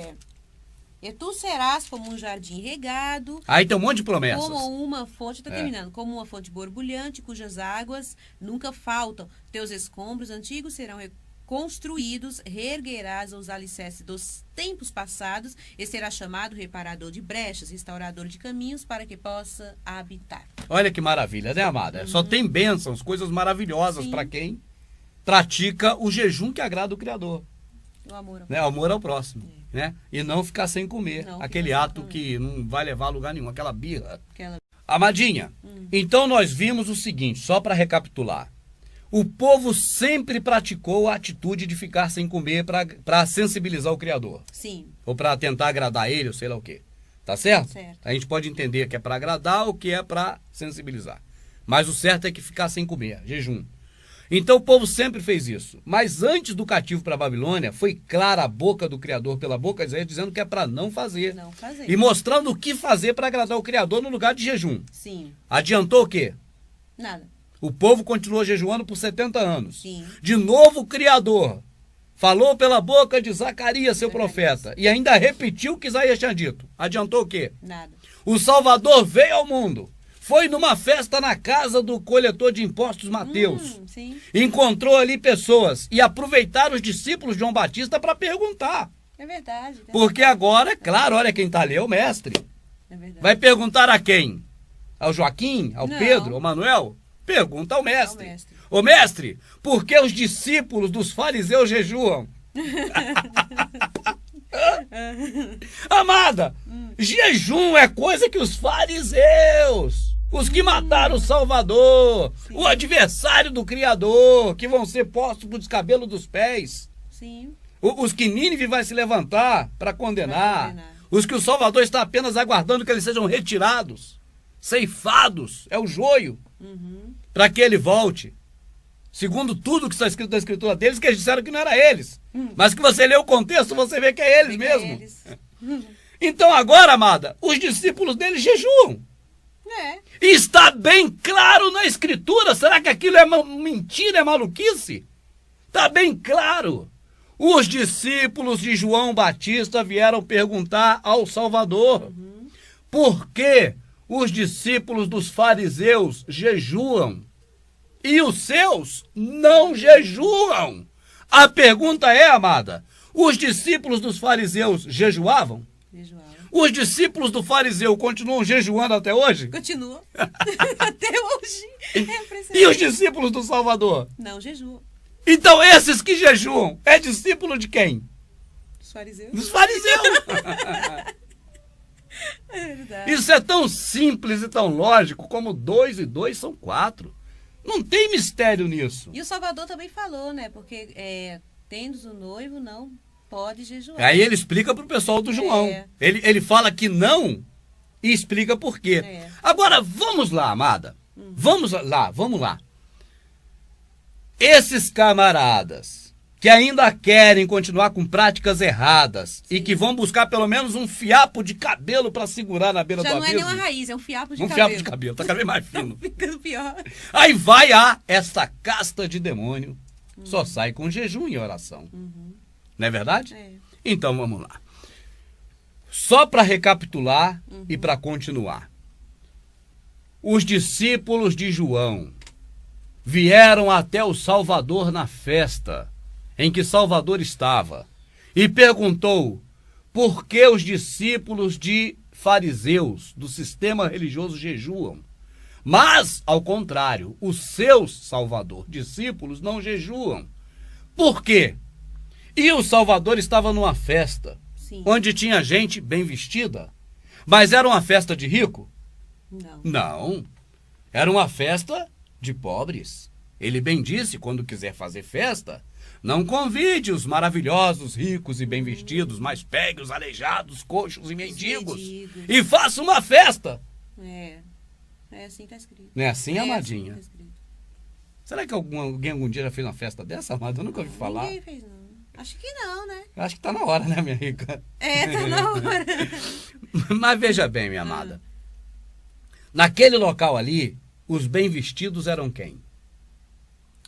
E tu serás como um jardim regado, Aí tem um monte de promessas. como uma fonte, terminando, como uma fonte borbulhante, cujas águas nunca faltam. Teus escombros antigos serão construídos, reerguerás os alicerces dos tempos passados, e será chamado reparador de brechas, restaurador de caminhos, para que possa habitar. Olha que maravilha, né, amada? Só tem bênçãos, coisas maravilhosas Sim. para quem pratica o jejum que agrada o Criador. O amor. Né? O amor ao próximo. Né? E não ficar sem comer. Não Aquele ficar sem ato comer. que não vai levar a lugar nenhum, aquela birra. Aquela... Amadinha, então nós vimos o seguinte, só para recapitular. O povo sempre praticou a atitude de ficar sem comer para sensibilizar o Criador. Sim. Ou para tentar agradar ele, ou sei lá o quê. Tá certo? Certo. A gente pode entender que é para agradar ou que é para sensibilizar. Mas o certo é que ficar sem comer, jejum. Então o povo sempre fez isso. Mas antes do cativo para a Babilônia, foi clara a boca do Criador pela boca de Isaías, dizendo que é para não fazer. Não fazer. E mostrando o que fazer para agradar o Criador no lugar de jejum. Sim. Adiantou o quê? Nada. O povo continuou jejuando por 70 anos. Sim. De novo o Criador falou pela boca de Zacarias, seu profeta, e ainda repetiu o que Isaías tinha dito. Adiantou o quê? Nada. O Salvador veio ao mundo. Foi numa festa na casa do coletor de impostos Mateus. Sim. Encontrou ali pessoas e aproveitaram os discípulos de João Batista para perguntar. É verdade. Porque agora, é claro, olha quem está ali, é o mestre. É verdade. Vai perguntar a quem? Ao Joaquim? Ao Não. Pedro? Ao Manuel? Pergunta ao mestre. Ao mestre. Ô mestre, por que os discípulos dos fariseus jejuam? Amada, jejum é coisa que os fariseus, os que mataram o Salvador, o adversário do Criador, que vão ser postos por descabelo dos pés, Sim. os que Nínive vai se levantar para condenar, Vai condenar. os que o Salvador está apenas aguardando que eles sejam retirados, ceifados, é o joio, para que ele volte. Segundo tudo que está escrito na escritura deles, que eles disseram que não era eles. Mas que você lê o contexto, você vê que é eles Fica mesmo. eles. Então agora, amada, os discípulos deles jejuam. É. E está bem claro na escritura. Será que aquilo é mentira, é maluquice? Está bem claro. Os discípulos de João Batista vieram perguntar ao Salvador por que os discípulos dos fariseus jejuam e os seus não jejuam. A pergunta é, amada, os discípulos dos fariseus jejuavam? Jejuava. Os discípulos do fariseu continuam jejuando até hoje? Continua. Até hoje. É E impressionante. os discípulos do Salvador? Não jejua. Então esses que jejuam, é discípulo de quem? Os fariseus. Dos fariseus. É verdade. Isso é tão simples e tão lógico como 2 e 2 são 4. Não tem mistério nisso. E o Salvador também falou, né? Porque tendes o noivo, não pode jejuar. Aí ele explica pro pessoal do João. É. Ele fala que não e explica por quê. É. Agora, vamos lá, amada. Vamos lá. Esses camaradas que ainda querem continuar com práticas erradas e que vão buscar pelo menos um fiapo de cabelo para segurar na beira Já do não é abismo. nem uma raiz, é um fiapo de Um cabelo. fiapo de cabelo, tá cada vez mais fino. Ficando pior. Aí vai essa casta de demônio, só sai com jejum e oração. Não é verdade? É. Então vamos lá. Só para recapitular e para continuar. Os discípulos de João vieram até o Salvador na festa em que Salvador estava e perguntou por que os discípulos de fariseus do sistema religioso jejuam. Mas, ao contrário, os seus Salvador discípulos não jejuam. Por quê? E o Salvador estava numa festa, Sim. onde tinha gente bem vestida. Mas era uma festa de rico? Não. Não. Era uma festa de pobres. Ele bem disse, quando quiser fazer festa, não convide os maravilhosos, ricos e bem vestidos, mas pegue os aleijados, coxos e mendigos e faça uma festa. É assim que tá escrito. Não é assim, amadinha? Assim que tá escrito. Será que alguém algum dia já fez uma festa dessa, amada? Eu nunca ouvi falar. Ninguém fez, não. Acho que não, né? Acho que tá na hora, né, minha rica? Tá na hora. Mas veja bem, minha amada. Naquele local ali, os bem vestidos eram quem?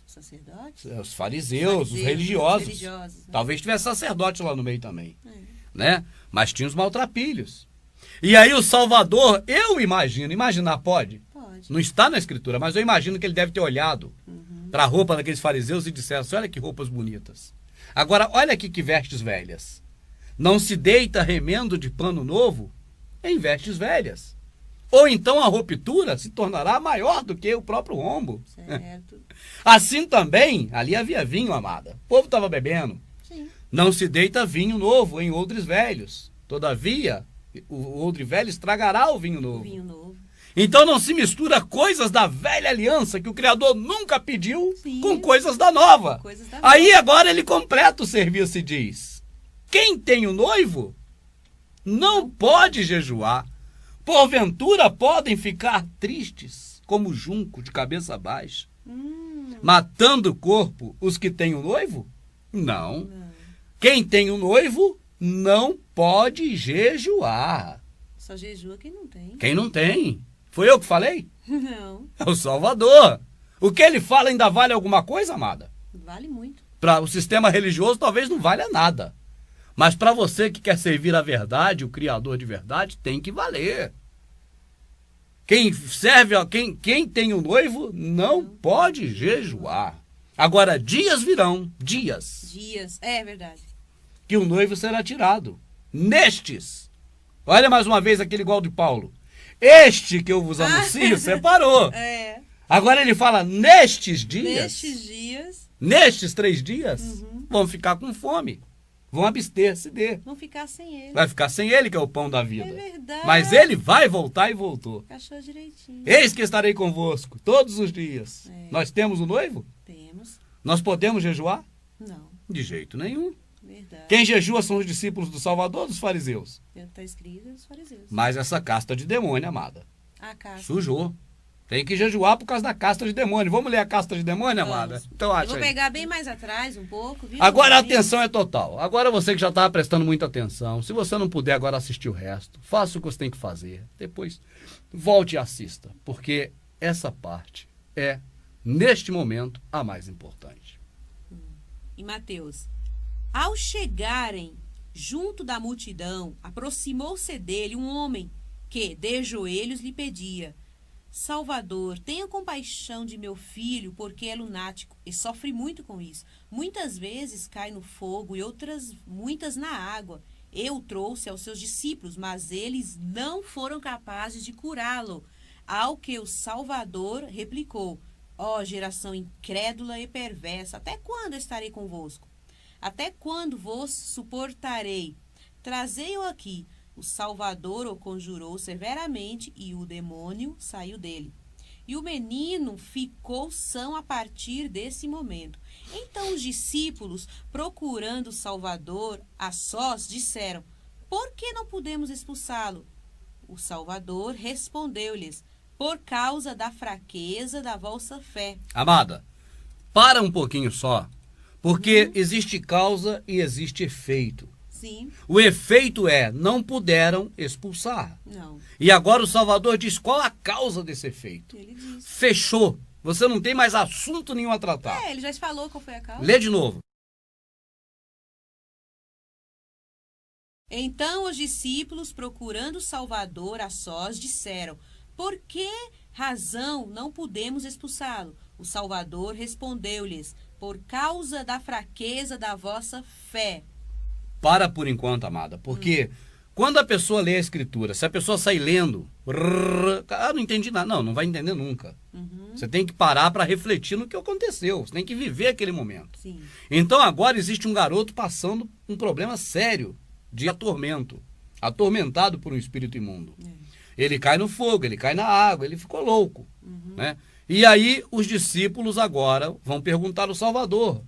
Sacerdotes? Os fariseus, os religiosos. Né? Talvez tivesse sacerdote lá no meio também. Né? Mas tinha os maltrapilhos. E aí o Salvador, eu imagino, imaginar pode? Pode. Não está na escritura, mas eu imagino que ele deve ter olhado para a roupa daqueles fariseus e dissesse assim, olha que roupas bonitas. Agora, olha aqui que vestes velhas. Não se deita remendo de pano novo em vestes velhas. Ou então a ruptura se tornará maior do que o próprio rombo. Certo. Assim também, ali havia vinho, amada. O povo estava bebendo. Sim. Não se deita vinho novo em odres velhos. Todavia, o odre velho estragará o vinho novo. Então não se mistura coisas da velha aliança que o Criador nunca pediu com coisas da nova. Aí agora ele completa o serviço e diz: quem tem o noivo não pode jejuar. Porventura podem ficar tristes como junco de cabeça baixa, matando o corpo os que têm o noivo? Não. Quem tem o noivo não pode jejuar. Só jejua quem não tem. Quem não tem. Foi eu que falei? Não. É o Salvador. O que ele fala ainda vale alguma coisa, amada? Vale muito. Para o sistema religioso talvez não valha nada. Mas para você que quer servir a verdade, o Criador de verdade, tem que valer. Quem serve, quem tem o noivo não pode jejuar. Agora, dias virão, dias, é verdade, que o noivo será tirado. Nestes, olha mais uma vez aquele igual de Paulo. Este que eu vos anuncio separou. Agora ele fala, nestes dias, nestes 3 dias, vão ficar com fome. Vão abster-se dele. Vão ficar sem ele. Vai ficar sem ele, que é o pão da vida. É verdade. Mas ele vai voltar e voltou. Achou direitinho. Eis que estarei convosco todos os dias. Nós temos o noivo? Temos. Nós podemos jejuar? Não. De jeito nenhum. Verdade. Quem jejua são os discípulos do Salvador ou dos fariseus? Está escrito dos fariseus. Mas essa casta de demônio, amada. A casta. Sujou. Tem que jejuar por causa da casta de demônio. Vamos ler a casta de demônio, amada? Então acha. Eu vou pegar bem mais atrás um pouco, viu? Agora a atenção é total. Agora você que já estava prestando muita atenção, se você não puder agora assistir o resto, faça o que você tem que fazer. Depois volte e assista, porque essa parte é, neste momento, a mais importante. Em Mateus, ao chegarem junto da multidão, aproximou-se dele um homem que, de joelhos, lhe pedia: Salvador, tenha compaixão de meu filho, porque é lunático e sofre muito com isso. Muitas vezes cai no fogo e outras muitas na água. Eu trouxe aos seus discípulos, mas eles não foram capazes de curá-lo. Ao que o Salvador replicou: ó geração incrédula e perversa, até quando estarei convosco? Até quando vos suportarei? Trazei-o aqui. O Salvador o conjurou severamente e o demônio saiu dele. E o menino ficou são a partir desse momento. Então os discípulos, procurando o Salvador a sós, disseram: por que não podemos expulsá-lo? O Salvador respondeu-lhes: por causa da fraqueza da vossa fé. Amada, para um pouquinho só, porque existe causa e existe efeito. Sim. O efeito é, não puderam expulsar. Não. E agora o Salvador diz qual a causa desse efeito. Ele diz. Fechou. Você não tem mais assunto nenhum a tratar. Ele já falou qual foi a causa. Lê de novo. Então os discípulos, procurando o Salvador a sós, disseram: por que razão não pudemos expulsá-lo? O Salvador respondeu-lhes: por causa da fraqueza da vossa fé. Para por enquanto, amada, porque quando a pessoa lê a escritura, se a pessoa sai lendo, não entendi nada. Não vai entender nunca. Você tem que parar para refletir no que aconteceu. Você tem que viver aquele momento. Sim. Então agora existe um garoto passando um problema sério de atormentado por um espírito imundo. Ele cai no fogo, ele cai na água, ele ficou louco. Né? E aí os discípulos agora vão perguntar ao Salvador: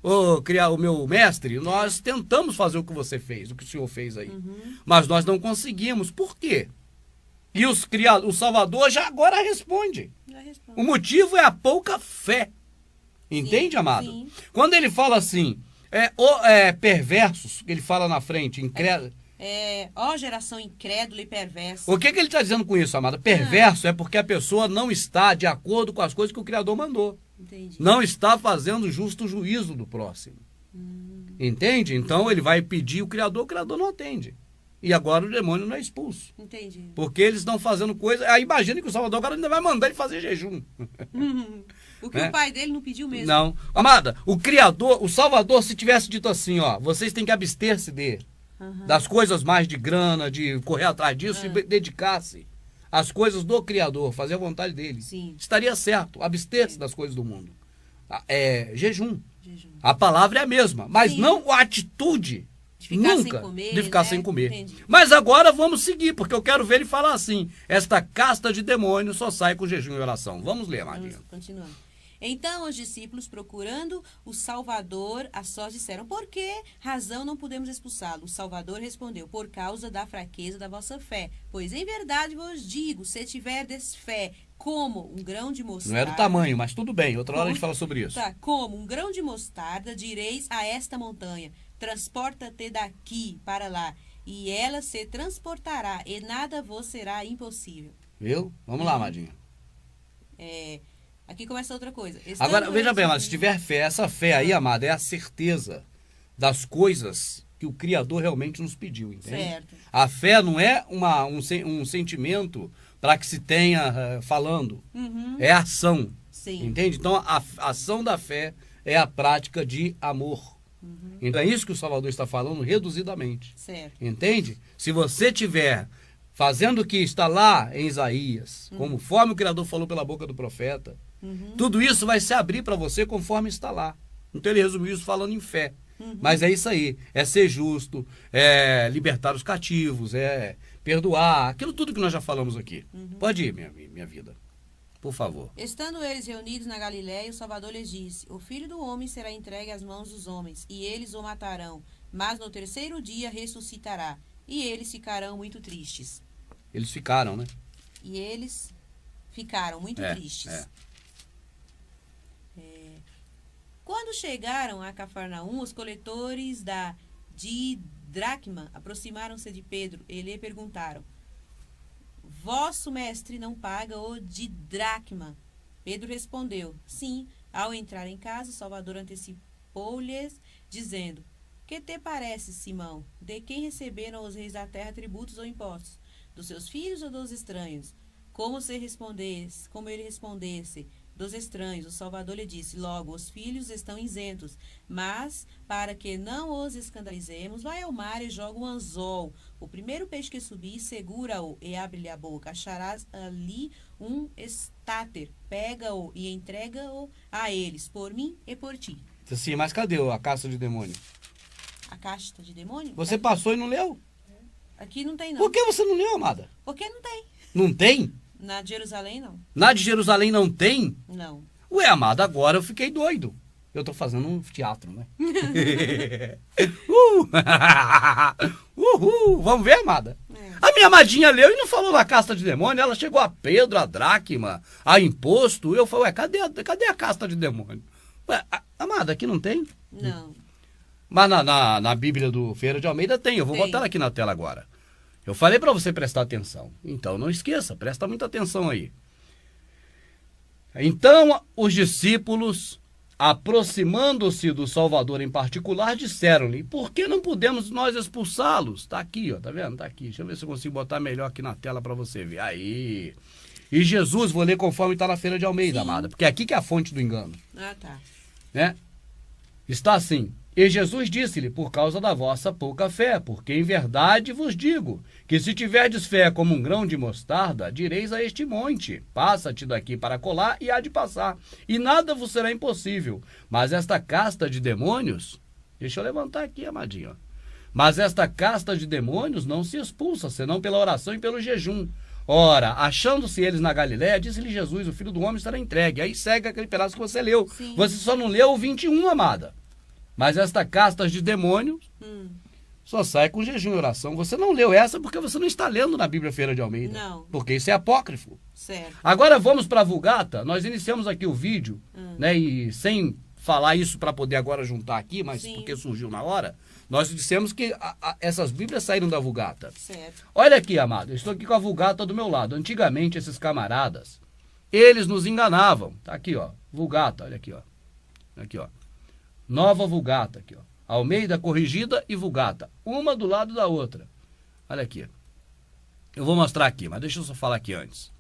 o meu mestre, nós tentamos fazer o que você fez, o que o senhor fez aí. Mas nós não conseguimos. Por quê? E o Salvador já agora responde. O motivo é a pouca fé. Entende, amado? Sim. Quando ele fala assim, Perversos, que ele fala na frente, incrédulo. Ó geração incrédula e perversa. O que ele está dizendo com isso, amada? Perverso é porque a pessoa não está de acordo com as coisas que o Criador mandou. Entendi. Não está fazendo justo juízo do próximo. Entende? Então ele vai pedir o Criador não atende. E agora o demônio não é expulso. Entendi. Porque eles estão fazendo coisa. Aí imagina que o Salvador agora ainda vai mandar ele fazer jejum. O que o pai dele não pediu mesmo. Não. Amada, o Criador, o Salvador, se tivesse dito assim, ó, vocês têm que abster-se das coisas mais de grana, de correr atrás disso e dedicar-se às coisas do Criador, fazer a vontade dele. Sim. Estaria certo, abster-se das coisas do mundo. Jejum. A palavra é a mesma, mas Sim. não a atitude. De ficar Nunca sem comer, de ficar né? sem comer. Entendi. Mas agora vamos seguir, porque eu quero ver ele falar assim: esta casta de demônios só sai com jejum e oração. Vamos ler, Amadinha. Continuando. Então os discípulos, procurando o Salvador, a sós disseram: por que razão não podemos expulsá-lo? O Salvador respondeu: por causa da fraqueza da vossa fé. Pois em verdade vos digo, se tiverdes fé como um grão de mostarda... Não é do tamanho, mas tudo bem. Outra hora a gente fala sobre isso. Tá, como um grão de mostarda, direis a esta montanha: transporta-te daqui para lá, e ela se transportará, e nada vos será impossível. Viu? Vamos lá, Amadinha. Aqui começa outra coisa. Agora, veja bem, mas se tiver fé, essa fé aí, amada, é a certeza das coisas que o Criador realmente nos pediu, entende? Certo. A fé não é um sentimento para que se tenha falando. É ação. Sim. Entende? Então, a ação da fé é a prática de amor. Então, é isso que o Salvador está falando reduzidamente. Certo. Entende? Se você tiver fazendo o que está lá em Isaías, conforme o Criador falou pela boca do profeta, tudo isso vai se abrir para você conforme está lá. Então ele resumiu isso falando em fé. Mas é isso aí, é ser justo, é libertar os cativos, é perdoar, aquilo tudo que nós já falamos aqui. Pode ir, minha vida, por favor. Estando eles reunidos na Galiléia, o Salvador lhes disse: o Filho do Homem será entregue às mãos dos homens, e eles o matarão, mas no terceiro dia ressuscitará. E eles ficarão muito tristes. Eles ficaram, né? E eles ficaram muito tristes. Quando chegaram a Cafarnaum, os coletores da didracma aproximaram-se de Pedro e lhe perguntaram: vosso mestre não paga o didracma? Pedro respondeu: sim. Ao entrar em casa, o Salvador antecipou-lhes, dizendo: que te parece, Simão? De quem receberam os reis da terra tributos ou impostos? Dos seus filhos ou dos estranhos? Como ele respondesse: dos estranhos. O Salvador lhe disse: logo, os filhos estão isentos, mas para que não os escandalizemos, vai ao mar e joga um anzol. O primeiro peixe que subir, segura-o e abre-lhe a boca. Acharás ali um estáter, pega-o e entrega-o a eles, por mim e por ti. Sim, mas cadê a casta de demônio? A casta de demônio? Você passou e não leu? Aqui não tem, não. Por que você não leu, amada? Porque não tem. Não tem? Na de Jerusalém, não. Na de Jerusalém não tem? Não. Ué, amada, agora eu fiquei doido. Eu tô fazendo um teatro, né? Uhul! Vamos ver, amada? A minha amadinha leu e não falou da casta de demônio. Ela chegou a Pedro, a dracma, a imposto. Eu falei, ué, cadê a casta de demônio? Ué, amada, aqui não tem? Não. Mas na Bíblia do Ferreira de Almeida tem. Eu vou botar ela aqui na tela agora. Eu falei para você prestar atenção. Então não esqueça, presta muita atenção aí. Então os discípulos, aproximando-se do Salvador em particular, disseram-lhe: por que não podemos nós expulsá-los? Está aqui, ó, tá vendo? Está aqui. Deixa eu ver se eu consigo botar melhor aqui na tela para você ver. Aí. E Jesus, vou ler conforme está na Feira de Almeida, amada, porque é aqui que é a fonte do engano. Ah, tá. Né? Está assim: e Jesus disse-lhe: por causa da vossa pouca fé, porque em verdade vos digo, que se tiverdes fé como um grão de mostarda, direis a este monte: passa-te daqui para colar, e há de passar, e nada vos será impossível. Mas esta casta de demônios, deixa eu levantar aqui, amadinho, ó. Mas esta casta de demônios não se expulsa, senão pela oração e pelo jejum. Ora, achando-se eles na Galiléia, disse-lhe Jesus: o Filho do Homem será entregue. Aí segue aquele pedaço que você leu. Sim. Você só não leu o 21, amada. Mas esta casta de demônios só sai com jejum e oração. Você não leu essa porque você não está lendo na Bíblia Feira de Almeida. Não. Porque isso é apócrifo. Certo. Agora vamos para a Vulgata. Nós iniciamos aqui o vídeo, né, e sem falar isso para poder agora juntar aqui, mas Sim. porque surgiu na hora, nós dissemos que essas Bíblias saíram da Vulgata. Certo. Olha aqui, amado, eu estou aqui com a Vulgata do meu lado. Antigamente, esses camaradas, eles nos enganavam. Tá aqui, ó, Vulgata, olha aqui, ó. Aqui, ó. Nova Vulgata, aqui, ó. Almeida Corrigida e Vulgata. Uma do lado da outra. Olha aqui. Eu vou mostrar aqui, mas deixa eu só falar aqui antes.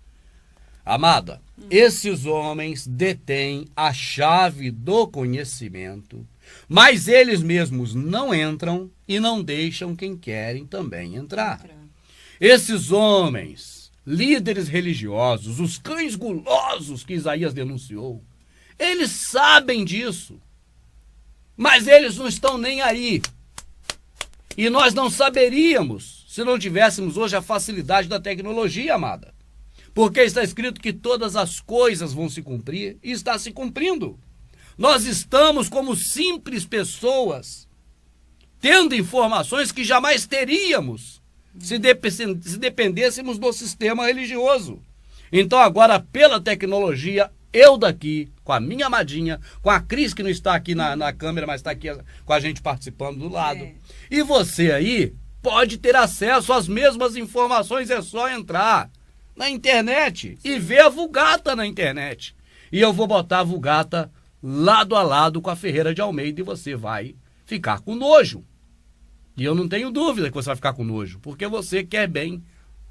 Amada, esses homens detêm a chave do conhecimento, mas eles mesmos não entram e não deixam quem querem também entrar. Esses homens, líderes religiosos, os cães gulosos que Isaías denunciou, eles sabem disso, mas eles não estão nem aí. E nós não saberíamos se não tivéssemos hoje a facilidade da tecnologia, amada. Porque está escrito que todas as coisas vão se cumprir e está se cumprindo. Nós estamos como simples pessoas, tendo informações que jamais teríamos se dependêssemos do sistema religioso. Então agora, pela tecnologia, eu daqui, com a minha amadinha, com a Cris que não está aqui na câmera, mas está aqui com a gente participando do lado. E você aí pode ter acesso às mesmas informações, é só entrar na internet e ver a Vulgata na internet. E eu vou botar a Vulgata lado a lado com a Ferreira de Almeida e você vai ficar com nojo. E eu não tenho dúvida que você vai ficar com nojo, porque você quer bem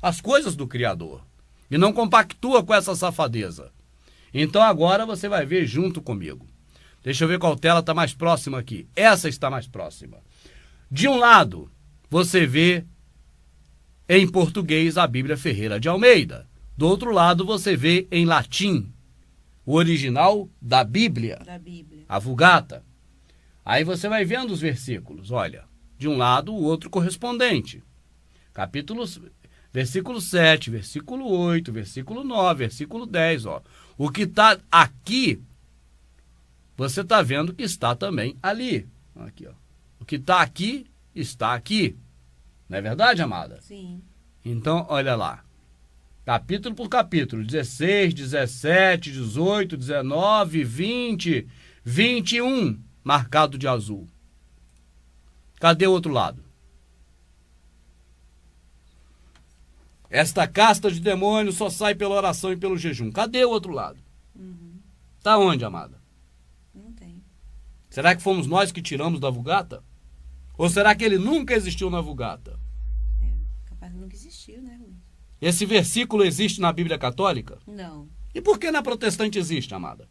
as coisas do Criador e não compactua com essa safadeza. Então agora você vai ver junto comigo. Deixa eu ver qual tela está mais próxima aqui. Essa está mais próxima. De um lado, você vê em português a Bíblia Ferreira de Almeida. Do outro lado, você vê em latim o original da Bíblia, a Vulgata. Aí você vai vendo os versículos, olha, de um lado o outro correspondente. Versículo 7, versículo 8, versículo 9, versículo 10, ó. O que está aqui, você está vendo que está também ali. Aqui, ó. O que está aqui, está aqui. Não é verdade, amada? Sim. Então, olha lá. Capítulo por capítulo. 16, 17, 18, 19, 20, 21. Marcado de azul. Cadê o outro lado? Esta casta de demônios só sai pela oração e pelo jejum. Cadê o outro lado? Tá onde, amada? Não tem. Será que fomos nós que tiramos da Vulgata? Ou será que ele nunca existiu na Vulgata? Capaz que nunca existiu, né, Rui? Esse versículo existe na Bíblia Católica? Não. E por que na protestante existe, amada?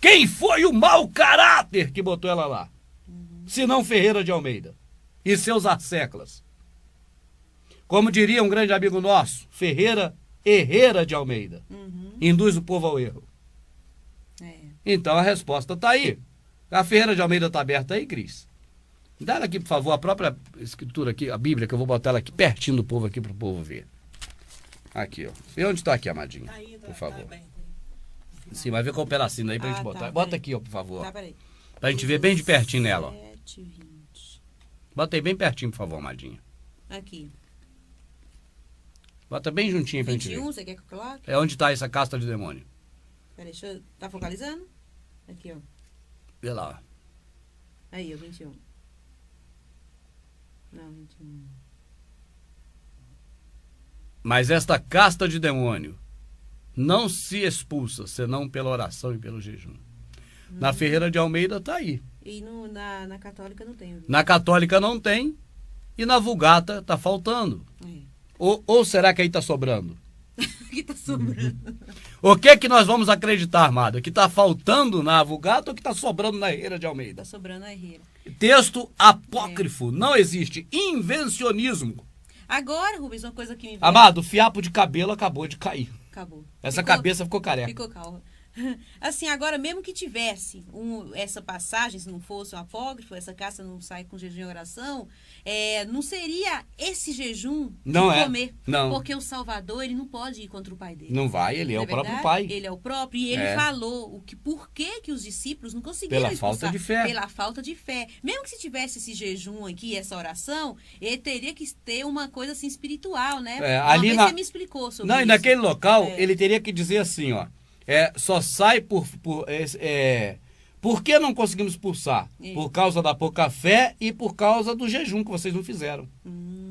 Quem foi o mau caráter que botou ela lá? Se não Ferreira de Almeida e seus asseclas. Como diria um grande amigo nosso, Ferreira Herrera de Almeida. Induz o povo ao erro. Então a resposta está aí. A Ferreira de Almeida está aberta aí, Cris? Dá aqui, por favor, a própria escritura aqui, a Bíblia, que eu vou botar ela aqui pertinho do povo aqui para o povo ver. Aqui, ó. E onde está aqui, amadinho? Por favor. Sim, vai ver qual pedacinho aí pra gente botar. Bota aqui, ó, por favor. peraí. Pra gente ver bem de pertinho nela, ó. 7, 20. Bota aí bem pertinho, por favor, amadinha. Aqui. Bota bem juntinho pra gente 21, ver. você quer que eu coloque? É onde tá essa casta de demônio. Peraí, deixa eu... Tá focalizando? Aqui, ó. Vê lá, ó. Aí, ó, 21. Não, 21. Mas esta casta de demônio não se expulsa, senão pela oração e pelo jejum. Na Ferreira de Almeida tá aí. E na católica não tem. Na católica não tem. E na Vulgata tá faltando. É. Ou será que aí tá sobrando? Aqui tá sobrando. O que que nós vamos acreditar, amada? Que tá faltando na Vulgata ou que tá sobrando na Ferreira de Almeida? Tá sobrando a herreira. Texto apócrifo. Não existe. Invencionismo. Agora, Rubens, uma coisa que me veio... Amado, o fiapo de cabelo acabou de cair. Acabou. Essa cabeça ficou careca. Ficou calma. Assim, agora, mesmo que tivesse essa passagem, se não fosse um apócrifo, essa caça não sai com jejum e oração, não seria esse jejum de Não é. comer. Não. Porque o Salvador, ele não pode ir contra o pai dele. Não vai, ele é o próprio verdade? pai. Ele é o próprio. E ele falou por que os discípulos não conseguiram Pela expulsar. falta de fé. Pela falta de fé. Mesmo que se tivesse esse jejum aqui, essa oração, ele teria que ter uma coisa assim espiritual, né? Ali você me explicou sobre não, isso. e naquele local, ele teria que dizer assim, ó. Só sai por Por que não conseguimos expulsar? Isso. Por causa da pouca fé e por causa do jejum que vocês não fizeram.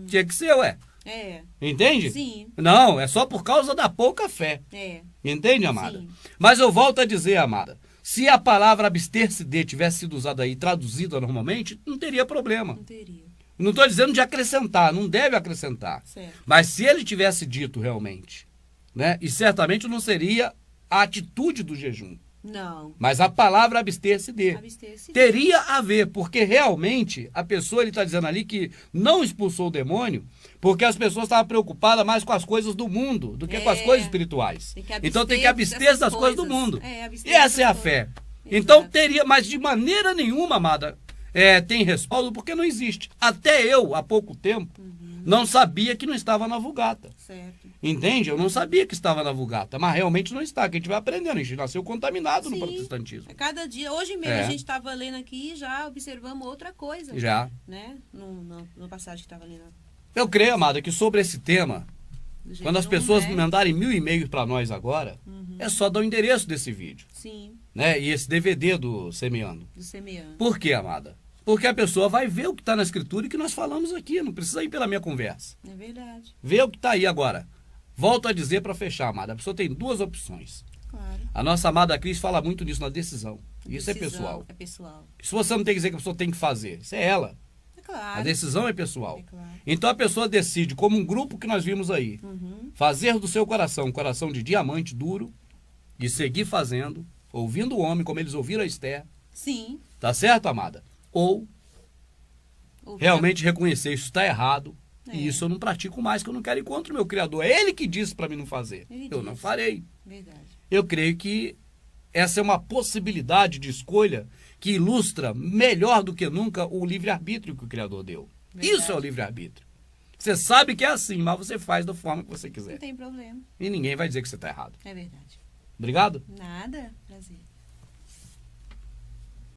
Tinha que ser, ué. É. Entende? Sim. Não, é só por causa da pouca fé. É. Entende, amada? Sim. Mas eu volto a dizer, amada, se a palavra abster-se de tivesse sido usada aí, traduzida normalmente, não teria problema. Não teria. Não estou dizendo de acrescentar, não deve acrescentar. Certo. Mas se ele tivesse dito realmente, né? E certamente não seria a atitude do jejum, Não. mas a palavra abster-se de. Abster-se. Teria a ver, porque realmente a pessoa, ele está dizendo ali que não expulsou o demônio, porque as pessoas estavam preocupadas mais com as coisas do mundo do que com as coisas espirituais. Então Tem que abster das coisas do mundo. abster E essa é a dessas fé. coisas. Então Exato. teria, mas de maneira nenhuma, amada, tem respaldo, porque não existe. Até eu, há pouco tempo, não sabia que não estava na Vulgata. Certo. Entende? Eu não sabia que estava na Vulgata, mas realmente não está, que a gente vai aprendendo, a gente nasceu contaminado no Sim. protestantismo. A cada dia, hoje mesmo a gente estava lendo aqui e já observamos outra coisa. Já. Né? No passagem que estava lendo. Eu creio, amada, que sobre esse tema, Do quando as jejum, pessoas né? me mandarem 1000 e-mails para nós agora, é só dar o endereço desse vídeo, Sim, né? E esse DVD do Semeando. do semeando. Por quê, amada? Porque a pessoa vai ver o que está na Escritura e que nós falamos aqui, não precisa ir pela minha conversa. É verdade. Vê o que está aí agora. Volto a dizer para fechar, amada, a pessoa tem duas opções. Claro. A nossa amada Cris fala muito nisso na decisão. Isso é Decisão pessoal. É pessoal. Se você não tem que dizer que a pessoa tem que fazer, isso é ela. É claro. A decisão é pessoal. É claro. Então a pessoa decide, como um grupo que nós vimos aí, fazer do seu coração um coração de diamante duro, e seguir fazendo, ouvindo o homem, como eles ouviram a Esther. Sim. Tá certo, amada? Ou Ouvir realmente reconhecer isso está errado, É. e isso eu não pratico mais, que eu não quero ir contra o meu Criador. É Ele que disse para mim não fazer. Ele Eu não disse. farei. Verdade. Eu creio que essa é uma possibilidade de escolha que ilustra melhor do que nunca o livre-arbítrio que o Criador deu. Verdade. Isso é o livre-arbítrio. Você sabe que é assim, mas você faz da forma que você Não quiser. tem problema. E ninguém vai dizer que você está errado. É verdade. Obrigado? Nada. Prazer.